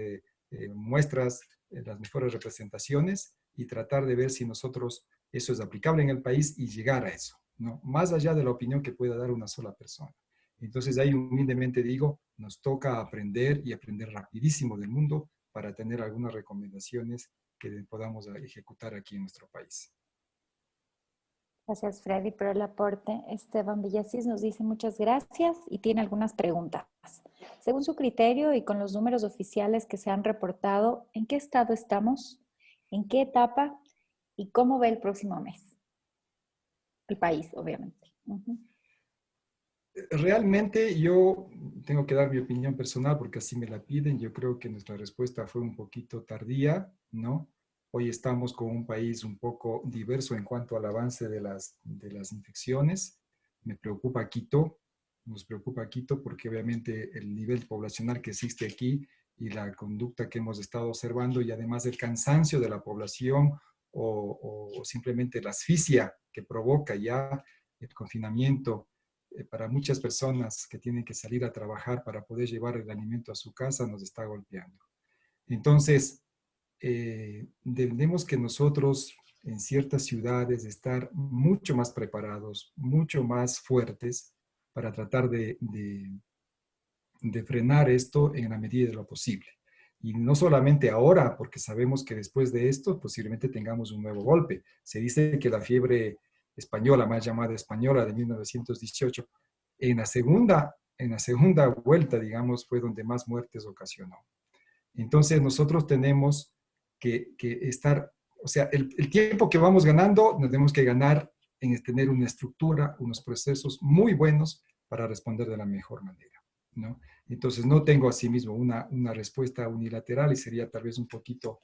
Speaker 2: muestras, las mejores representaciones y tratar de ver si nosotros eso es aplicable en el país y llegar a eso, ¿no? Más allá de la opinión que pueda dar una sola persona. Entonces ahí humildemente digo, nos toca aprender y aprender rapidísimo del mundo para tener algunas recomendaciones que podamos ejecutar aquí en nuestro país.
Speaker 1: Gracias, Freddy, por el aporte. Esteban Villasís nos dice muchas gracias y tiene algunas preguntas. Según su criterio y con los números oficiales que se han reportado, ¿en qué estado estamos? ¿En qué etapa? ¿Y cómo ve el próximo mes? El país, obviamente.
Speaker 2: Realmente yo tengo que dar mi opinión personal porque así me la piden. Yo creo que nuestra respuesta fue un poquito tardía, ¿no? Hoy estamos con un país un poco diverso en cuanto al avance de las infecciones. Me preocupa Quito, nos preocupa Quito porque obviamente el nivel poblacional que existe aquí y la conducta que hemos estado observando y además el cansancio de la población o simplemente la asfixia que provoca ya el confinamiento para muchas personas que tienen que salir a trabajar para poder llevar el alimento a su casa nos está golpeando. Entonces, tenemos que nosotros en ciertas ciudades estar mucho más preparados, mucho más fuertes para tratar de frenar esto en la medida de lo posible. Y no solamente ahora, porque sabemos que después de esto posiblemente tengamos un nuevo golpe. Se dice que la fiebre española, más llamada española de 1918, en la segunda vuelta, digamos, fue donde más muertes ocasionó. Entonces nosotros tenemos que estar, o sea, el tiempo que vamos ganando, nos tenemos que ganar en tener una estructura, unos procesos muy buenos para responder de la mejor manera, ¿no? Entonces no tengo asimismo una respuesta unilateral y sería tal vez un poquito,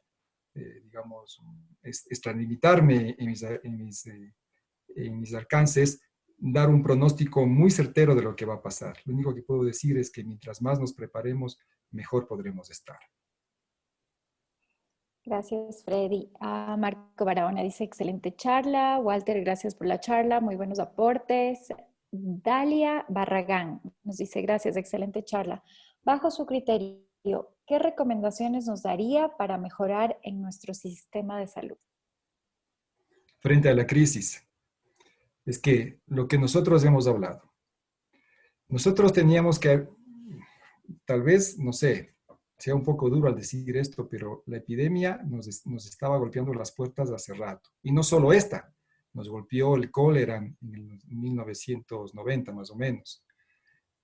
Speaker 2: digamos, extralimitarme en mis alcances, dar un pronóstico muy certero de lo que va a pasar. Lo único que puedo decir es que mientras más nos preparemos, mejor podremos estar.
Speaker 1: Gracias, Freddy. Marco Barahona dice, excelente charla. Walter, gracias por la charla, muy buenos aportes. Dalia Barragán nos dice, gracias, excelente charla. Bajo su criterio, ¿qué recomendaciones nos daría para mejorar en nuestro sistema de salud?
Speaker 2: Frente a la crisis, es que lo que nosotros hemos hablado, nosotros teníamos que, tal vez, no sé, sea un poco duro al decir esto, pero la epidemia nos estaba golpeando las puertas hace rato. Y no solo esta, nos golpeó el cólera en el 1990 más o menos.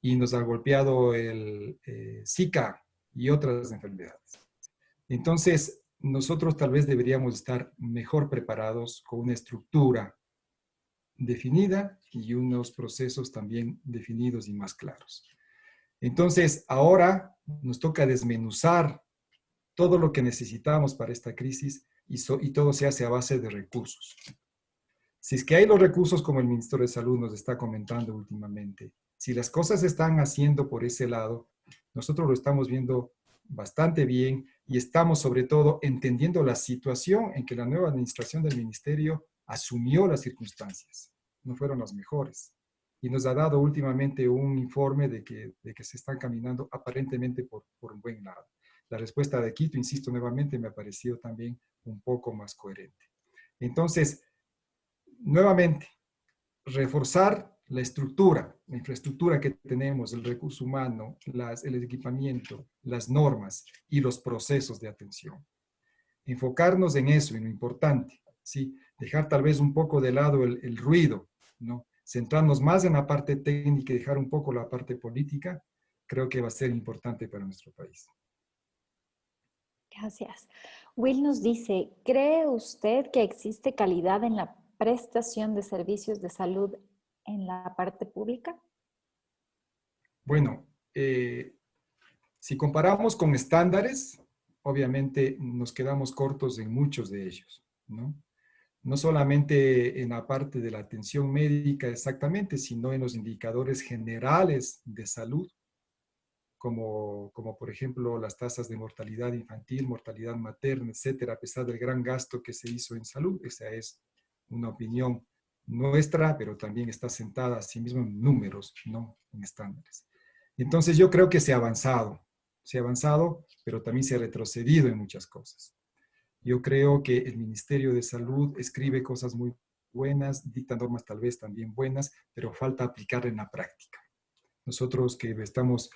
Speaker 2: Y nos ha golpeado el Zika y otras enfermedades. Entonces, nosotros tal vez deberíamos estar mejor preparados con una estructura definida y unos procesos también definidos y más claros. Entonces, ahora nos toca desmenuzar todo lo que necesitamos para esta crisis y todo se hace a base de recursos. Si es que hay los recursos como el ministro de Salud nos está comentando últimamente, si las cosas se están haciendo por ese lado, nosotros lo estamos viendo bastante bien y estamos sobre todo entendiendo la situación en que la nueva administración del ministerio asumió las circunstancias. No fueron las mejores. Y nos ha dado últimamente un informe de que se están caminando aparentemente por un buen lado. la respuesta de Quito, insisto nuevamente, me ha parecido también un poco más coherente. Entonces, nuevamente, reforzar la estructura, la infraestructura que tenemos, el recurso humano, el equipamiento, las normas y los procesos de atención. Enfocarnos en eso, en lo importante, ¿sí? Dejar tal vez un poco de lado el ruido, ¿no? Centrarnos más en la parte técnica y dejar un poco la parte política, creo que va a ser importante para nuestro país.
Speaker 1: Gracias. Will nos dice, ¿cree usted que existe calidad en la prestación de servicios de salud en la parte pública?
Speaker 2: Bueno, si comparamos con estándares, obviamente nos quedamos cortos en muchos de ellos, ¿no? No solamente en la parte de la atención médica exactamente, sino en los indicadores generales de salud, como por ejemplo las tasas de mortalidad infantil, mortalidad materna, etcétera, a pesar del gran gasto que se hizo en salud. Esa es una opinión nuestra, pero también está sentada asimismo en números, no en estándares. Entonces yo creo que se ha avanzado, pero también se ha retrocedido en muchas cosas. Yo creo que el Ministerio de Salud escribe cosas muy buenas, dicta normas tal vez también buenas, pero falta aplicar en la práctica. Nosotros que estamos,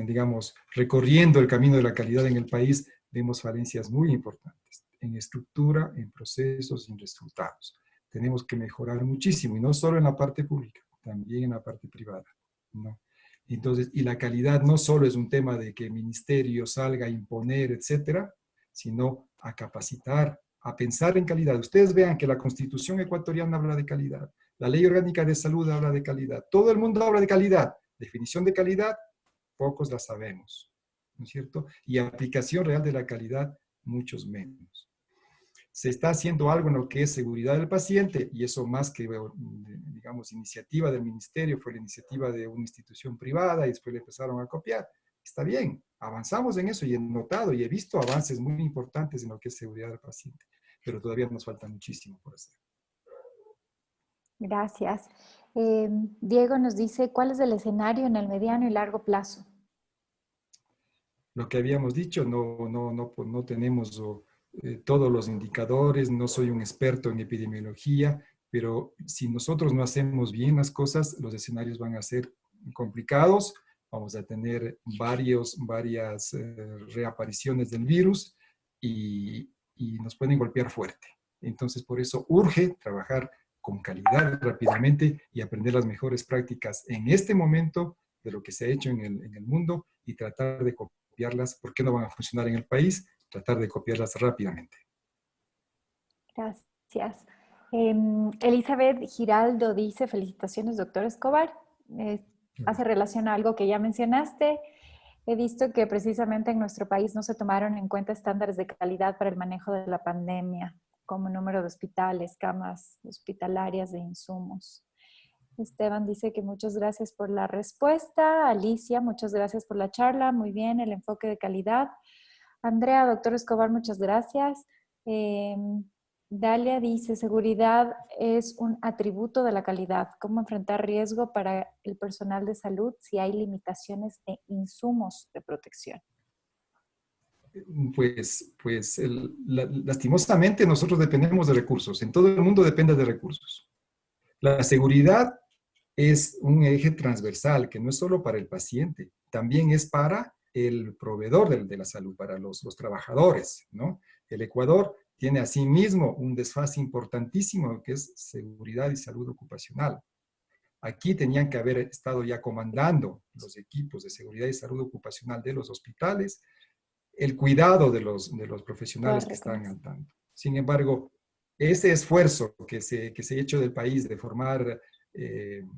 Speaker 2: digamos, recorriendo el camino de la calidad en el país, vemos falencias muy importantes en estructura, en procesos y en resultados. Tenemos que mejorar muchísimo, y no solo en la parte pública, también en la parte privada, ¿no? Entonces, y la calidad no solo es un tema de que el ministerio salga a imponer, etcétera, sino a capacitar, a pensar en calidad. Ustedes vean que la Constitución ecuatoriana habla de calidad, la Ley Orgánica de Salud habla de calidad, todo el mundo habla de calidad. Definición de calidad, pocos la sabemos, ¿no es cierto? Y aplicación real de la calidad, muchos menos. Se está haciendo algo en lo que es seguridad del paciente, y eso más que, digamos, iniciativa del ministerio, fue la iniciativa de una institución privada y después le empezaron a copiar. Está bien, avanzamos en eso y he notado y he visto avances muy importantes en lo que es seguridad del paciente, pero todavía nos falta muchísimo por hacer.
Speaker 1: Gracias. Diego nos dice, ¿cuál es el escenario en el mediano y largo plazo?
Speaker 2: Lo que habíamos dicho, no tenemos todos los indicadores, no soy un experto en epidemiología, pero si nosotros no hacemos bien las cosas, los escenarios van a ser complicados, vamos a tener varias reapariciones del virus y nos pueden golpear fuerte. Entonces, por eso urge trabajar con calidad rápidamente y aprender las mejores prácticas en este momento de lo que se ha hecho en el mundo y tratar de copiarlas. ¿Por qué no van a funcionar en el país? Tratar de copiarlas rápidamente.
Speaker 1: Gracias. Elizabeth Giraldo dice, felicitaciones, doctor Escobar. Hace relación a algo que ya mencionaste. He visto que precisamente en nuestro país no se tomaron en cuenta estándares de calidad para el manejo de la pandemia, como número de hospitales, camas hospitalarias de insumos. Esteban dice que muchas gracias por la respuesta. Alicia, muchas gracias por la charla. Muy bien, el enfoque de calidad. Andrea, doctor Escobar, muchas gracias. Dalia dice, seguridad es un atributo de la calidad. ¿Cómo enfrentar riesgo para el personal de salud si hay limitaciones de insumos de protección?
Speaker 2: Lastimosamente nosotros dependemos de recursos. En todo el mundo depende de recursos. La seguridad es un eje transversal que no es solo para el paciente, también es para el proveedor de la salud, para los trabajadores, ¿no? El Ecuador tiene asimismo un desfase importantísimo que es seguridad y salud ocupacional. Aquí tenían que haber estado ya comandando los equipos de seguridad y salud ocupacional de los hospitales, el cuidado de los profesionales que están al tanto. Sin embargo, ese esfuerzo que se ha hecho del país de formar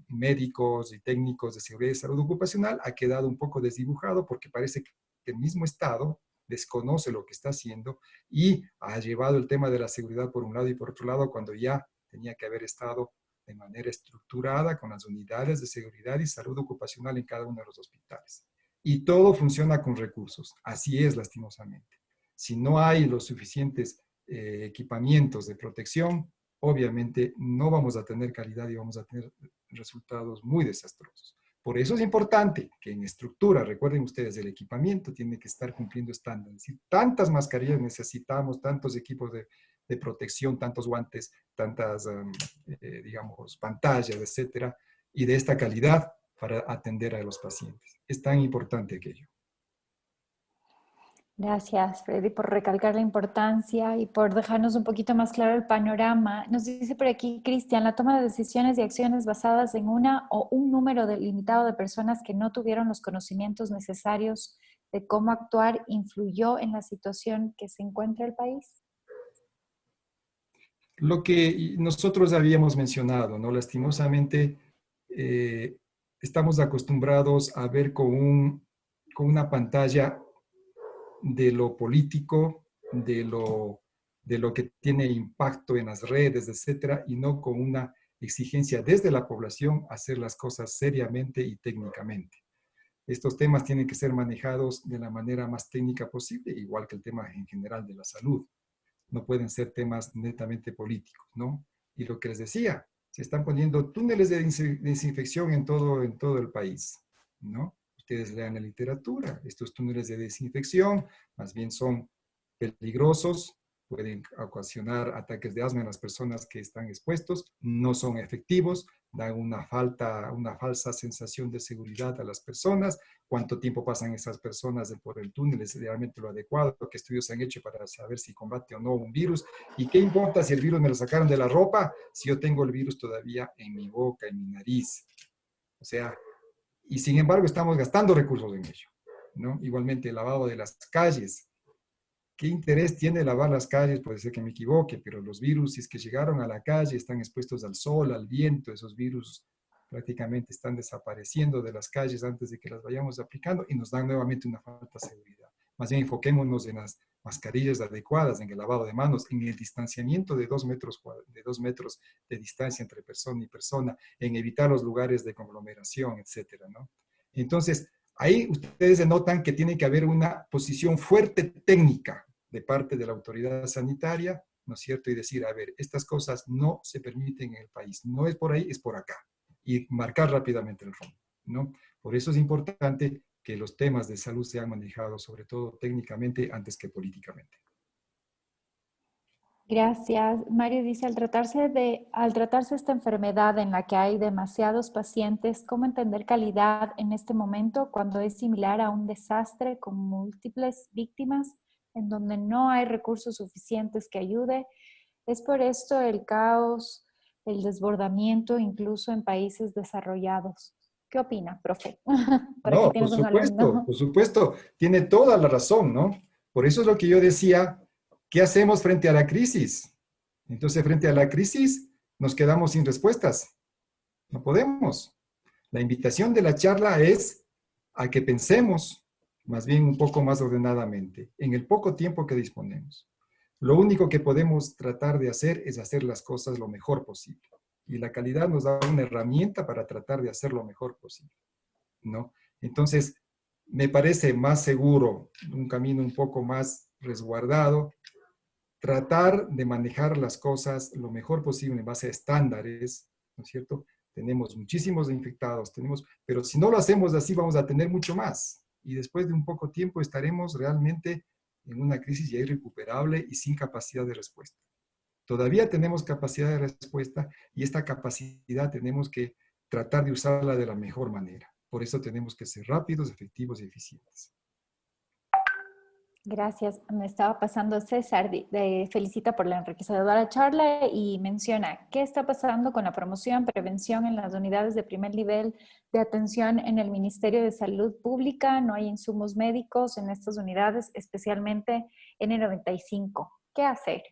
Speaker 2: médicos y técnicos de seguridad y salud ocupacional ha quedado un poco desdibujado porque parece que el mismo Estado desconoce lo que está haciendo y ha llevado el tema de la seguridad por un lado y por otro lado cuando ya tenía que haber estado de manera estructurada con las unidades de seguridad y salud ocupacional en cada uno de los hospitales. Y todo funciona con recursos. Así es, lastimosamente. Si no hay los suficientes equipamientos de protección, obviamente no vamos a tener calidad y vamos a tener resultados muy desastrosos. Por eso es importante que en estructura, recuerden ustedes, el equipamiento tiene que estar cumpliendo estándares. Es decir, tantas mascarillas necesitamos, tantos equipos de protección, tantos guantes, tantas, digamos, pantallas, etcétera, y de esta calidad para atender a los pacientes. Es tan importante aquello.
Speaker 1: Gracias, Freddy, por recalcar la importancia y por dejarnos un poquito más claro el panorama. Nos dice por aquí Cristian, la toma de decisiones y acciones basadas en una o un número limitado de personas que no tuvieron los conocimientos necesarios de cómo actuar influyó en la situación que se encuentra el país.
Speaker 2: Lo que nosotros habíamos mencionado, ¿no? Lastimosamente, estamos acostumbrados a ver con una pantalla de lo político, de lo que tiene impacto en las redes, etcétera, y no con una exigencia desde la población hacer las cosas seriamente y técnicamente. Estos temas tienen que ser manejados de la manera más técnica posible, igual que el tema en general de la salud. No pueden ser temas netamente políticos, ¿no? Y lo que les decía, se están poniendo túneles de desinfección en todo el país, ¿no? Ustedes lean la literatura, estos túneles de desinfección más bien son peligrosos, pueden ocasionar ataques de asma en las personas que están expuestos, no son efectivos, dan una falsa sensación de seguridad a las personas. ¿Cuánto tiempo pasan esas personas por el túnel? ¿Es realmente lo adecuado? ¿Qué estudios se han hecho para saber si combate o no un virus? ¿Y qué importa si el virus me lo sacaron de la ropa si yo tengo el virus todavía en mi boca, en mi nariz? O sea, y sin embargo estamos gastando recursos en ello, ¿no? Igualmente el lavado de las calles. ¿Qué interés tiene lavar las calles? Puede ser que me equivoque, pero los virus, si es que llegaron a la calle, están expuestos al sol, al viento, esos virus prácticamente están desapareciendo de las calles antes de que las vayamos aplicando y nos dan nuevamente una falta de seguridad. Más bien enfoquémonos en las mascarillas adecuadas, en el lavado de manos, en el distanciamiento de 2 metros de distancia entre persona y persona, en evitar los lugares de conglomeración, etcétera, ¿no? Entonces, ahí ustedes denotan que tiene que haber una posición fuerte técnica de parte de la autoridad sanitaria, ¿no es cierto? Y decir, a ver, estas cosas no se permiten en el país, no es por ahí, es por acá. Y marcar rápidamente el rumbo, ¿no? Por eso es importante que los temas de salud sean manejados, sobre todo técnicamente, antes que políticamente.
Speaker 1: Gracias. Mario dice, al tratarse esta enfermedad en la que hay demasiados pacientes, ¿cómo entender calidad en este momento cuando es similar a un desastre con múltiples víctimas en donde no hay recursos suficientes que ayude? Es por esto el caos, el desbordamiento, incluso en países desarrollados. ¿Qué opina, profe? Por aquí
Speaker 2: No,
Speaker 1: tienes un alumno.
Speaker 2: por supuesto, tiene toda la razón, ¿no? Por eso es lo que yo decía, ¿qué hacemos frente a la crisis? Entonces, frente a la crisis, nos quedamos sin respuestas. No podemos. La invitación de la charla es a que pensemos más bien un poco más ordenadamente, en el poco tiempo que disponemos. Lo único que podemos tratar de hacer es hacer las cosas lo mejor posible. Y la calidad nos da una herramienta para tratar de hacer lo mejor posible, ¿no? Entonces, me parece más seguro, un camino un poco más resguardado, tratar de manejar las cosas lo mejor posible en base a estándares, ¿no es cierto? Tenemos muchísimos infectados, pero si no lo hacemos así vamos a tener mucho más. Y después de un poco tiempo estaremos realmente en una crisis ya irrecuperable y sin capacidad de respuesta. Todavía tenemos capacidad de respuesta y esta capacidad tenemos que tratar de usarla de la mejor manera. Por eso tenemos que ser rápidos, efectivos y eficientes.
Speaker 1: Gracias. Me estaba pasando César, felicita por la enriquecedora charla y menciona, ¿qué está pasando con la promoción, prevención en las unidades de primer nivel de atención en el Ministerio de Salud Pública? No hay insumos médicos en estas unidades, especialmente N95. ¿Qué hacer?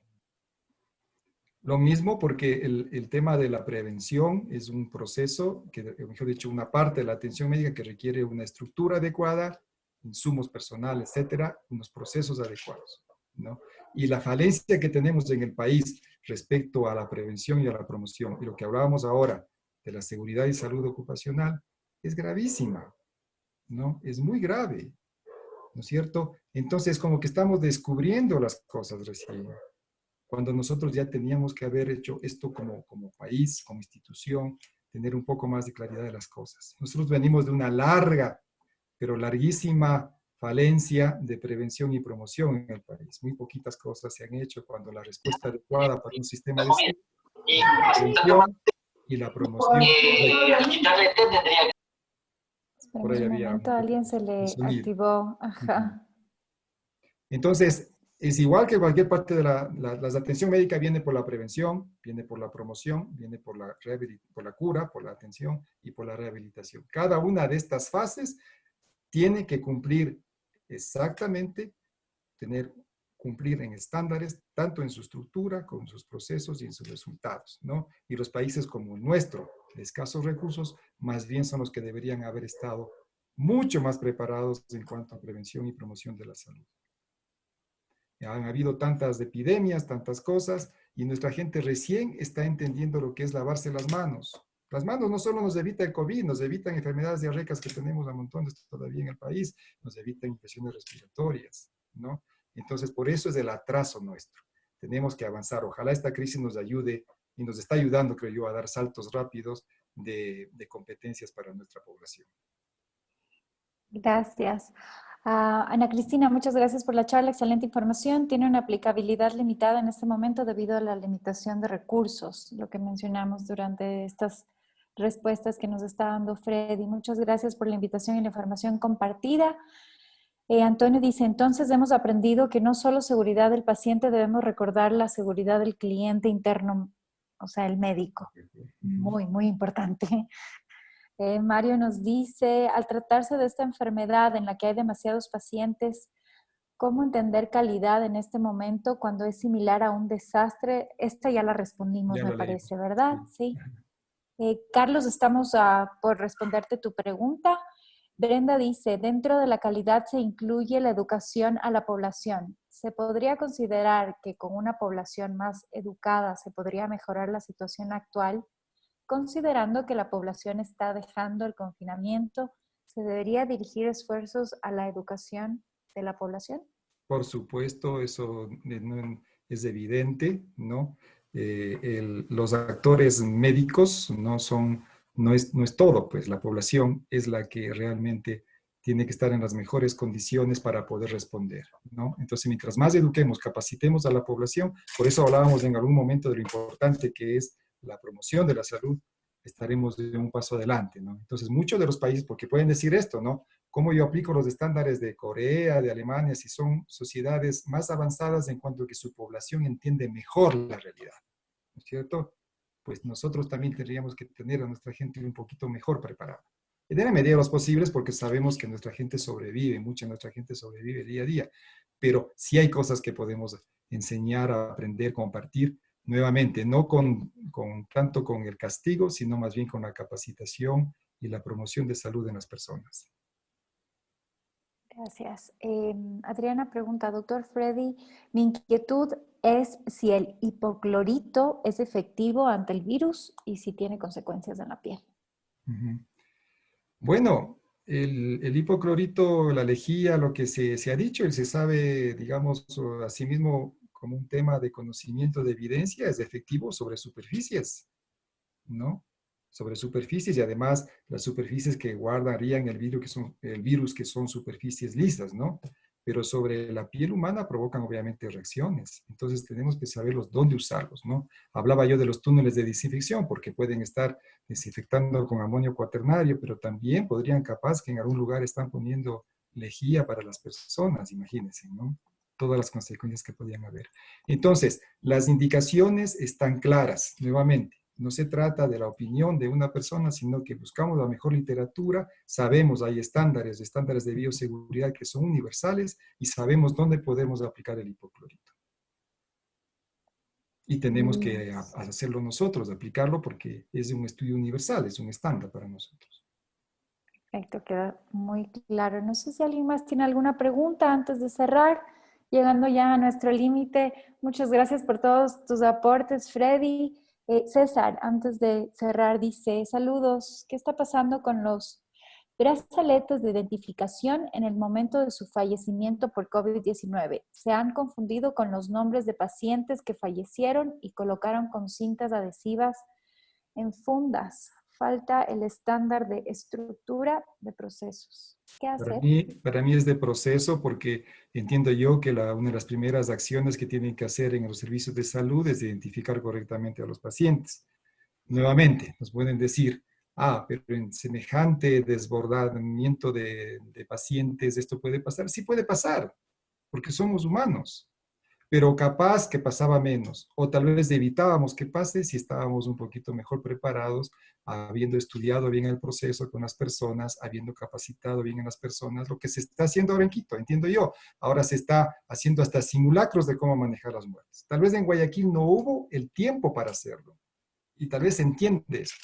Speaker 2: Lo mismo porque el tema de la prevención es un proceso, que mejor dicho, una parte de la atención médica que requiere una estructura adecuada, insumos personales, etcétera, unos procesos adecuados, ¿no? Y la falencia que tenemos en el país respecto a la prevención y a la promoción, y lo que hablábamos ahora de la seguridad y salud ocupacional, es gravísima, ¿no? Es muy grave, ¿no es cierto? Entonces, como que estamos descubriendo las cosas recién, cuando nosotros ya teníamos que haber hecho esto como país, como institución, tener un poco más de claridad de las cosas. Nosotros venimos de una larga, pero larguísima falencia de prevención y promoción en el país. Muy poquitas cosas se han hecho cuando la respuesta adecuada para un sistema de salud, la prevención y la promoción. Por
Speaker 1: Esperemos
Speaker 2: ahí
Speaker 1: un
Speaker 2: había
Speaker 1: momento,
Speaker 2: un
Speaker 1: a
Speaker 2: poco
Speaker 1: alguien se
Speaker 2: de
Speaker 1: le
Speaker 2: sonido.
Speaker 1: activó.
Speaker 2: Ujú.
Speaker 1: Ajá.
Speaker 2: Entonces, es igual que cualquier parte de la atención médica viene por la prevención, viene por la promoción, viene por por la cura, por la atención y por la rehabilitación. Cada una de estas fases tiene que cumplir exactamente, cumplir en estándares, tanto en su estructura, como en sus procesos y en sus resultados, ¿no? Y los países como el nuestro, de escasos recursos, más bien son los que deberían haber estado mucho más preparados en cuanto a prevención y promoción de la salud. Han habido tantas epidemias, tantas cosas, y nuestra gente recién está entendiendo lo que es lavarse las manos. Las manos no solo nos evitan el COVID, nos evitan enfermedades diarreicas que tenemos a montones todavía en el país, nos evitan infecciones respiratorias, ¿no? Entonces, por eso es el atraso nuestro. Tenemos que avanzar. Ojalá esta crisis nos ayude y nos está ayudando, creo yo, a dar saltos rápidos de competencias para nuestra población.
Speaker 1: Gracias. Ana Cristina, muchas gracias por la charla, excelente información. Tiene una aplicabilidad limitada en este momento debido a la limitación de recursos, lo que mencionamos durante estas respuestas que nos está dando Freddy. Muchas gracias por la invitación y la información compartida. Antonio dice, entonces hemos aprendido que no solo seguridad del paciente, debemos recordar la seguridad del cliente interno, o sea, el médico. Muy, muy importante. Mario nos dice, al tratarse de esta enfermedad en la que hay demasiados pacientes, ¿cómo entender calidad en este momento cuando es similar a un desastre? Esta ya la respondimos,
Speaker 2: Ya
Speaker 1: me
Speaker 2: lo leímos.
Speaker 1: parece, ¿verdad?
Speaker 2: Sí.
Speaker 1: Sí. Carlos, estamos por responderte tu pregunta. Brenda dice, dentro de la calidad se incluye la educación a la población. ¿Se podría considerar que con una población más educada se podría mejorar la situación actual? Considerando que la población está dejando el confinamiento, ¿se debería dirigir esfuerzos a la educación de la población?
Speaker 2: Por supuesto, eso es evidente, ¿no? Los actores médicos no es todo, pues la población es la que realmente tiene que estar en las mejores condiciones para poder responder, ¿no? Entonces, mientras más eduquemos, capacitemos a la población, por eso hablábamos en algún momento de lo importante que es la promoción de la salud, estaremos de un paso adelante, ¿no? Entonces, muchos de los países, porque pueden decir esto, ¿no? ¿Cómo yo aplico los estándares de Corea, de Alemania, si son sociedades más avanzadas en cuanto a que su población entiende mejor la realidad? ¿No es cierto? Pues nosotros también tendríamos que tener a nuestra gente un poquito mejor preparada. En la medida de los posibles, porque sabemos que nuestra gente sobrevive, mucha de nuestra gente sobrevive día a día, pero sí hay cosas que podemos enseñar, aprender, compartir, nuevamente, no tanto con el castigo, sino más bien con la capacitación y la promoción de salud en las personas.
Speaker 1: Gracias. Adriana pregunta, doctor Freddy, mi inquietud es si el hipoclorito es efectivo ante el virus y si tiene consecuencias en la piel.
Speaker 2: Bueno, el hipoclorito, la lejía, lo que se ha dicho y se sabe, digamos, asimismo como un tema de conocimiento de evidencia, es efectivo sobre superficies, ¿no? Sobre superficies y además las superficies que guardarían el virus que son superficies lisas, ¿no? Pero sobre la piel humana provocan obviamente reacciones. Entonces tenemos que saberlos dónde usarlos, ¿no? Hablaba yo de los túneles de desinfección porque pueden estar desinfectando con amonio cuaternario, pero también podrían capaz que en algún lugar están poniendo lejía para las personas, imagínense, ¿no? Todas las consecuencias que podían haber. Entonces, las indicaciones están claras, nuevamente. No se trata de la opinión de una persona, sino que buscamos la mejor literatura, sabemos, hay estándares de bioseguridad que son universales y sabemos dónde podemos aplicar el hipoclorito. Y tenemos que hacerlo nosotros, aplicarlo porque es un estudio universal, es un estándar para nosotros.
Speaker 1: Perfecto, queda muy claro. No sé si alguien más tiene alguna pregunta antes de cerrar, llegando ya a nuestro límite. Muchas gracias por todos tus aportes, Freddy. César, antes de cerrar, dice, saludos, ¿qué está pasando con los brazaletes de identificación en el momento de su fallecimiento por COVID-19? Se han confundido con los nombres de pacientes que fallecieron y colocaron con cintas adhesivas en fundas. falta el estándar de estructura de procesos. ¿Qué hacer?
Speaker 2: Para mí es de proceso porque entiendo yo que una de las primeras acciones que tienen que hacer en los servicios de salud es identificar correctamente a los pacientes. Nuevamente, nos pueden decir, pero en semejante desbordamiento de pacientes, ¿esto puede pasar? Sí puede pasar, porque somos humanos, pero capaz que pasaba menos, o tal vez evitábamos que pase si estábamos un poquito mejor preparados, habiendo estudiado bien el proceso con las personas, habiendo capacitado bien a las personas, lo que se está haciendo ahora en Quito, entiendo yo. Ahora se está haciendo hasta simulacros de cómo manejar las muertes. Tal vez en Guayaquil no hubo el tiempo para hacerlo, y tal vez se entiende eso.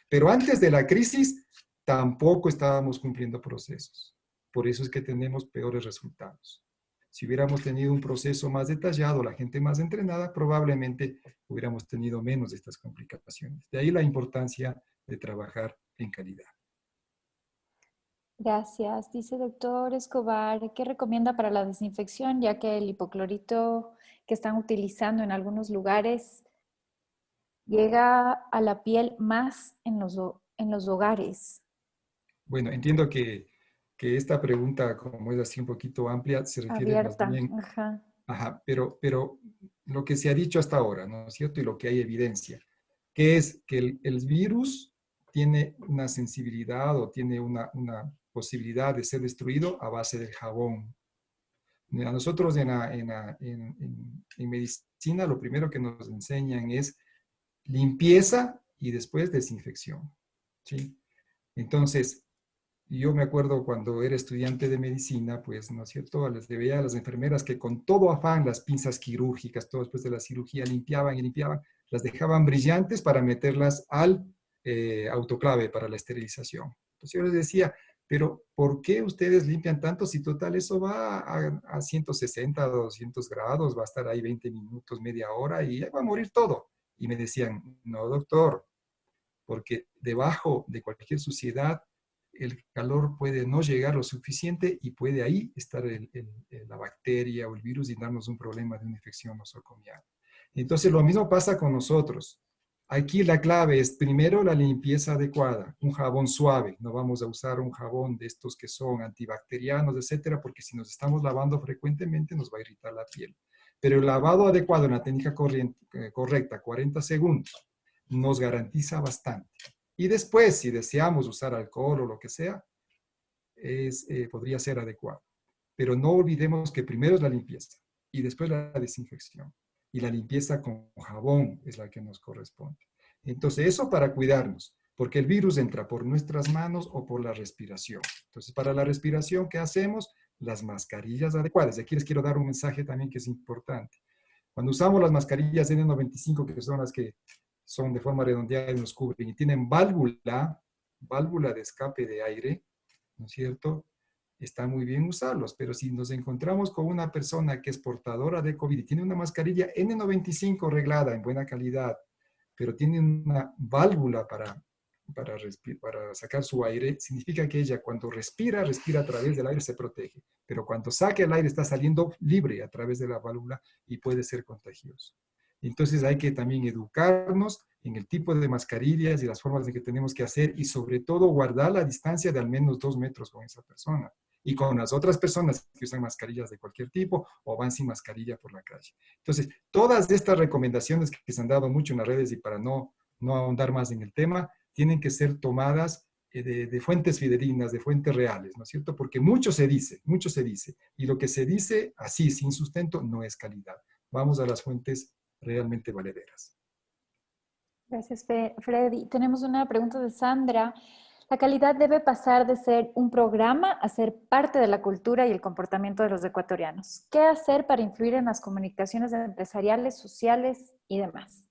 Speaker 2: Pero antes de la crisis, tampoco estábamos cumpliendo procesos. Por eso es que tenemos peores resultados. Si hubiéramos tenido un proceso más detallado, la gente más entrenada, probablemente hubiéramos tenido menos de estas complicaciones. De ahí la importancia de trabajar en calidad.
Speaker 1: Gracias. Dice doctor Escobar, ¿qué recomienda para la desinfección? Ya que el hipoclorito que están utilizando en algunos lugares llega a la piel más en los hogares.
Speaker 2: Bueno, entiendo que esta pregunta, como es así un poquito amplia, se refiere más
Speaker 1: Abierta.
Speaker 2: bien,
Speaker 1: Ajá.
Speaker 2: pero lo que se ha dicho hasta ahora, ¿no es cierto? Y lo que hay evidencia, que es que el virus tiene una sensibilidad o tiene una posibilidad de ser destruido a base del jabón. A nosotros en medicina lo primero que nos enseñan es limpieza y después desinfección, ¿sí? Entonces, yo me acuerdo cuando era estudiante de medicina, pues, ¿no es cierto? Les veía a las enfermeras que con todo afán, las pinzas quirúrgicas, todo después de la cirugía, limpiaban y limpiaban, las dejaban brillantes para meterlas al autoclave para la esterilización. Entonces yo les decía, pero ¿por qué ustedes limpian tanto si total eso va a 160, 200 grados, va a estar ahí 20 minutos, media hora y ya va a morir todo? Y me decían, no, doctor, porque debajo de cualquier suciedad el calor puede no llegar lo suficiente y puede ahí estar la bacteria o el virus y darnos un problema de una infección nosocomial. Entonces lo mismo pasa con nosotros. Aquí la clave es primero la limpieza adecuada, un jabón suave. No vamos a usar un jabón de estos que son antibacterianos, etcétera, porque si nos estamos lavando frecuentemente nos va a irritar la piel. Pero el lavado adecuado en la técnica correcta, 40 segundos, nos garantiza bastante. Y después, si deseamos usar alcohol o lo que sea, podría ser adecuado. Pero no olvidemos que primero es la limpieza y después la desinfección. Y la limpieza con jabón es la que nos corresponde. Entonces, eso para cuidarnos, porque el virus entra por nuestras manos o por la respiración. Entonces, para la respiración, ¿qué hacemos? Las mascarillas adecuadas. Aquí les quiero dar un mensaje también que es importante. Cuando usamos las mascarillas N95, que son las que son de forma redondeada y nos cubren y tienen válvula de escape de aire, ¿no es cierto? Está muy bien usarlos, pero si nos encontramos con una persona que es portadora de COVID y tiene una mascarilla N95 reglada en buena calidad, pero tiene una válvula para sacar su aire, significa que ella cuando respira, respira a través del aire, se protege, pero cuando saque el aire está saliendo libre a través de la válvula y puede ser contagioso. Entonces hay que también educarnos en el tipo de mascarillas y las formas en que tenemos que hacer y sobre todo guardar la distancia de al menos 2 metros con esa persona y con las otras personas que usan mascarillas de cualquier tipo o van sin mascarilla por la calle. Entonces, todas estas recomendaciones que se han dado mucho en las redes y para no ahondar más en el tema, tienen que ser tomadas de fuentes fidedignas, de fuentes reales, ¿no es cierto? Porque mucho se dice, y lo que se dice así, sin sustento, no es calidad. Vamos a las fuentes realmente valederas.
Speaker 1: Gracias, Freddy. Tenemos una pregunta de Sandra. La calidad debe pasar de ser un programa a ser parte de la cultura y el comportamiento de los ecuatorianos. ¿Qué hacer para influir en las comunicaciones empresariales, sociales y demás?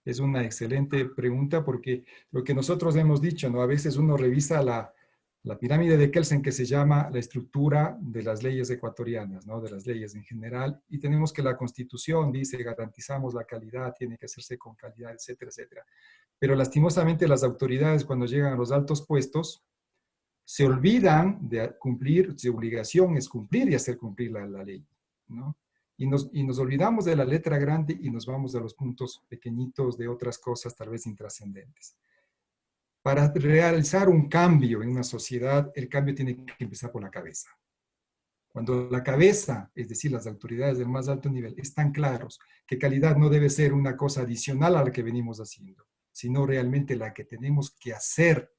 Speaker 2: Es una excelente pregunta porque lo que nosotros hemos dicho, ¿no? A veces uno revisa la pirámide de Kelsen que se llama la estructura de las leyes ecuatorianas, ¿no? De las leyes en general, y tenemos que la Constitución dice garantizamos la calidad, tiene que hacerse con calidad, etcétera, etcétera. Pero lastimosamente las autoridades cuando llegan a los altos puestos se olvidan de cumplir, su obligación es cumplir y hacer cumplir la ley, ¿no? Y nos olvidamos de la letra grande y nos vamos a los puntos pequeñitos de otras cosas tal vez intrascendentes. Para realizar un cambio en una sociedad, el cambio tiene que empezar por la cabeza. Cuando la cabeza, es decir, las autoridades del más alto nivel, están claros que calidad no debe ser una cosa adicional a la que venimos haciendo, sino realmente la que tenemos que hacer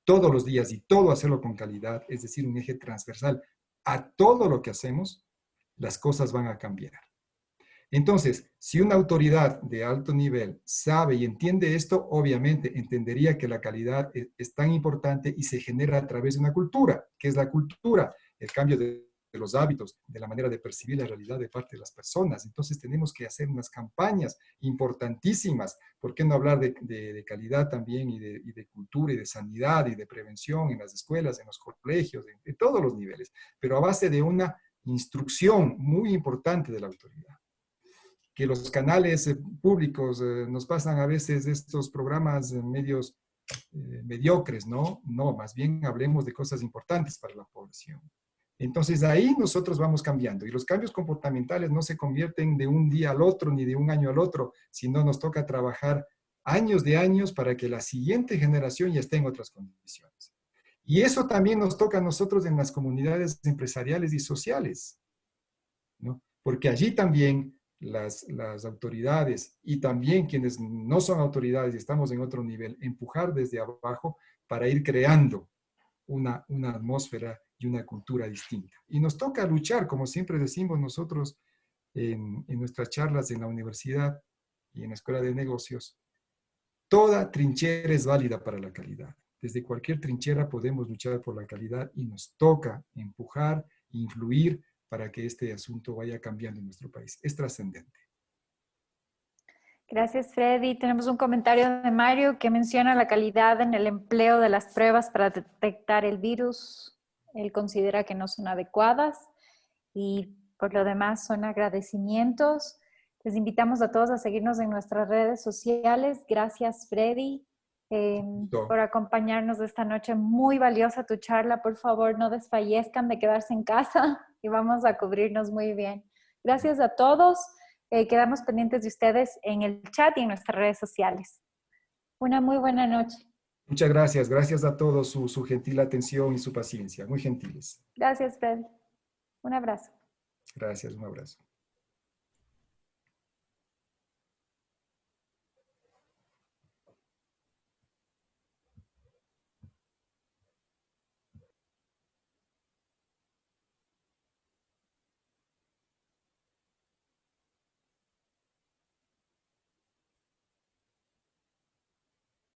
Speaker 2: todos los días y todo hacerlo con calidad, es decir, un eje transversal a todo lo que hacemos, las cosas van a cambiar. Entonces, si una autoridad de alto nivel sabe y entiende esto, obviamente entendería que la calidad es tan importante y se genera a través de una cultura. ¿Qué es la cultura? El cambio de los hábitos, de la manera de percibir la realidad de parte de las personas. Entonces tenemos que hacer unas campañas importantísimas. ¿Por qué no hablar de calidad también y de cultura y de sanidad y de prevención en las escuelas, en los colegios, en todos los niveles? Pero a base de una instrucción muy importante de la autoridad. Que los canales públicos nos pasan a veces estos programas medios mediocres, ¿no? No, más bien hablemos de cosas importantes para la población. Entonces ahí nosotros vamos cambiando y los cambios comportamentales no se convierten de un día al otro ni de un año al otro, sino nos toca trabajar años de años para que la siguiente generación ya esté en otras condiciones. Y eso también nos toca a nosotros en las comunidades empresariales y sociales, ¿no? Porque allí también las autoridades y también quienes no son autoridades y estamos en otro nivel, empujar desde abajo para ir creando una atmósfera y una cultura distinta. Y nos toca luchar, como siempre decimos nosotros en nuestras charlas en la universidad y en la escuela de negocios, toda trinchera es válida para la calidad. Desde cualquier trinchera podemos luchar por la calidad y nos toca empujar, influir para que este asunto vaya cambiando en nuestro país. Es trascendente.
Speaker 1: Gracias, Freddy. Tenemos un comentario de Mario que menciona la calidad en el empleo de las pruebas para detectar el virus. Él considera que no son adecuadas y por lo demás son agradecimientos. Les invitamos a todos a seguirnos en nuestras redes sociales. Gracias, Freddy, por acompañarnos esta noche. Muy valiosa tu charla. Por favor, no desfallezcan de quedarse en casa y vamos a cubrirnos muy bien. Gracias a todos. Quedamos pendientes de ustedes en el chat y en nuestras redes sociales. Una muy buena noche.
Speaker 2: Muchas gracias. Gracias a todos su gentil atención y su paciencia. Muy gentiles.
Speaker 1: Gracias, Fred. Un abrazo.
Speaker 2: Gracias. Un abrazo.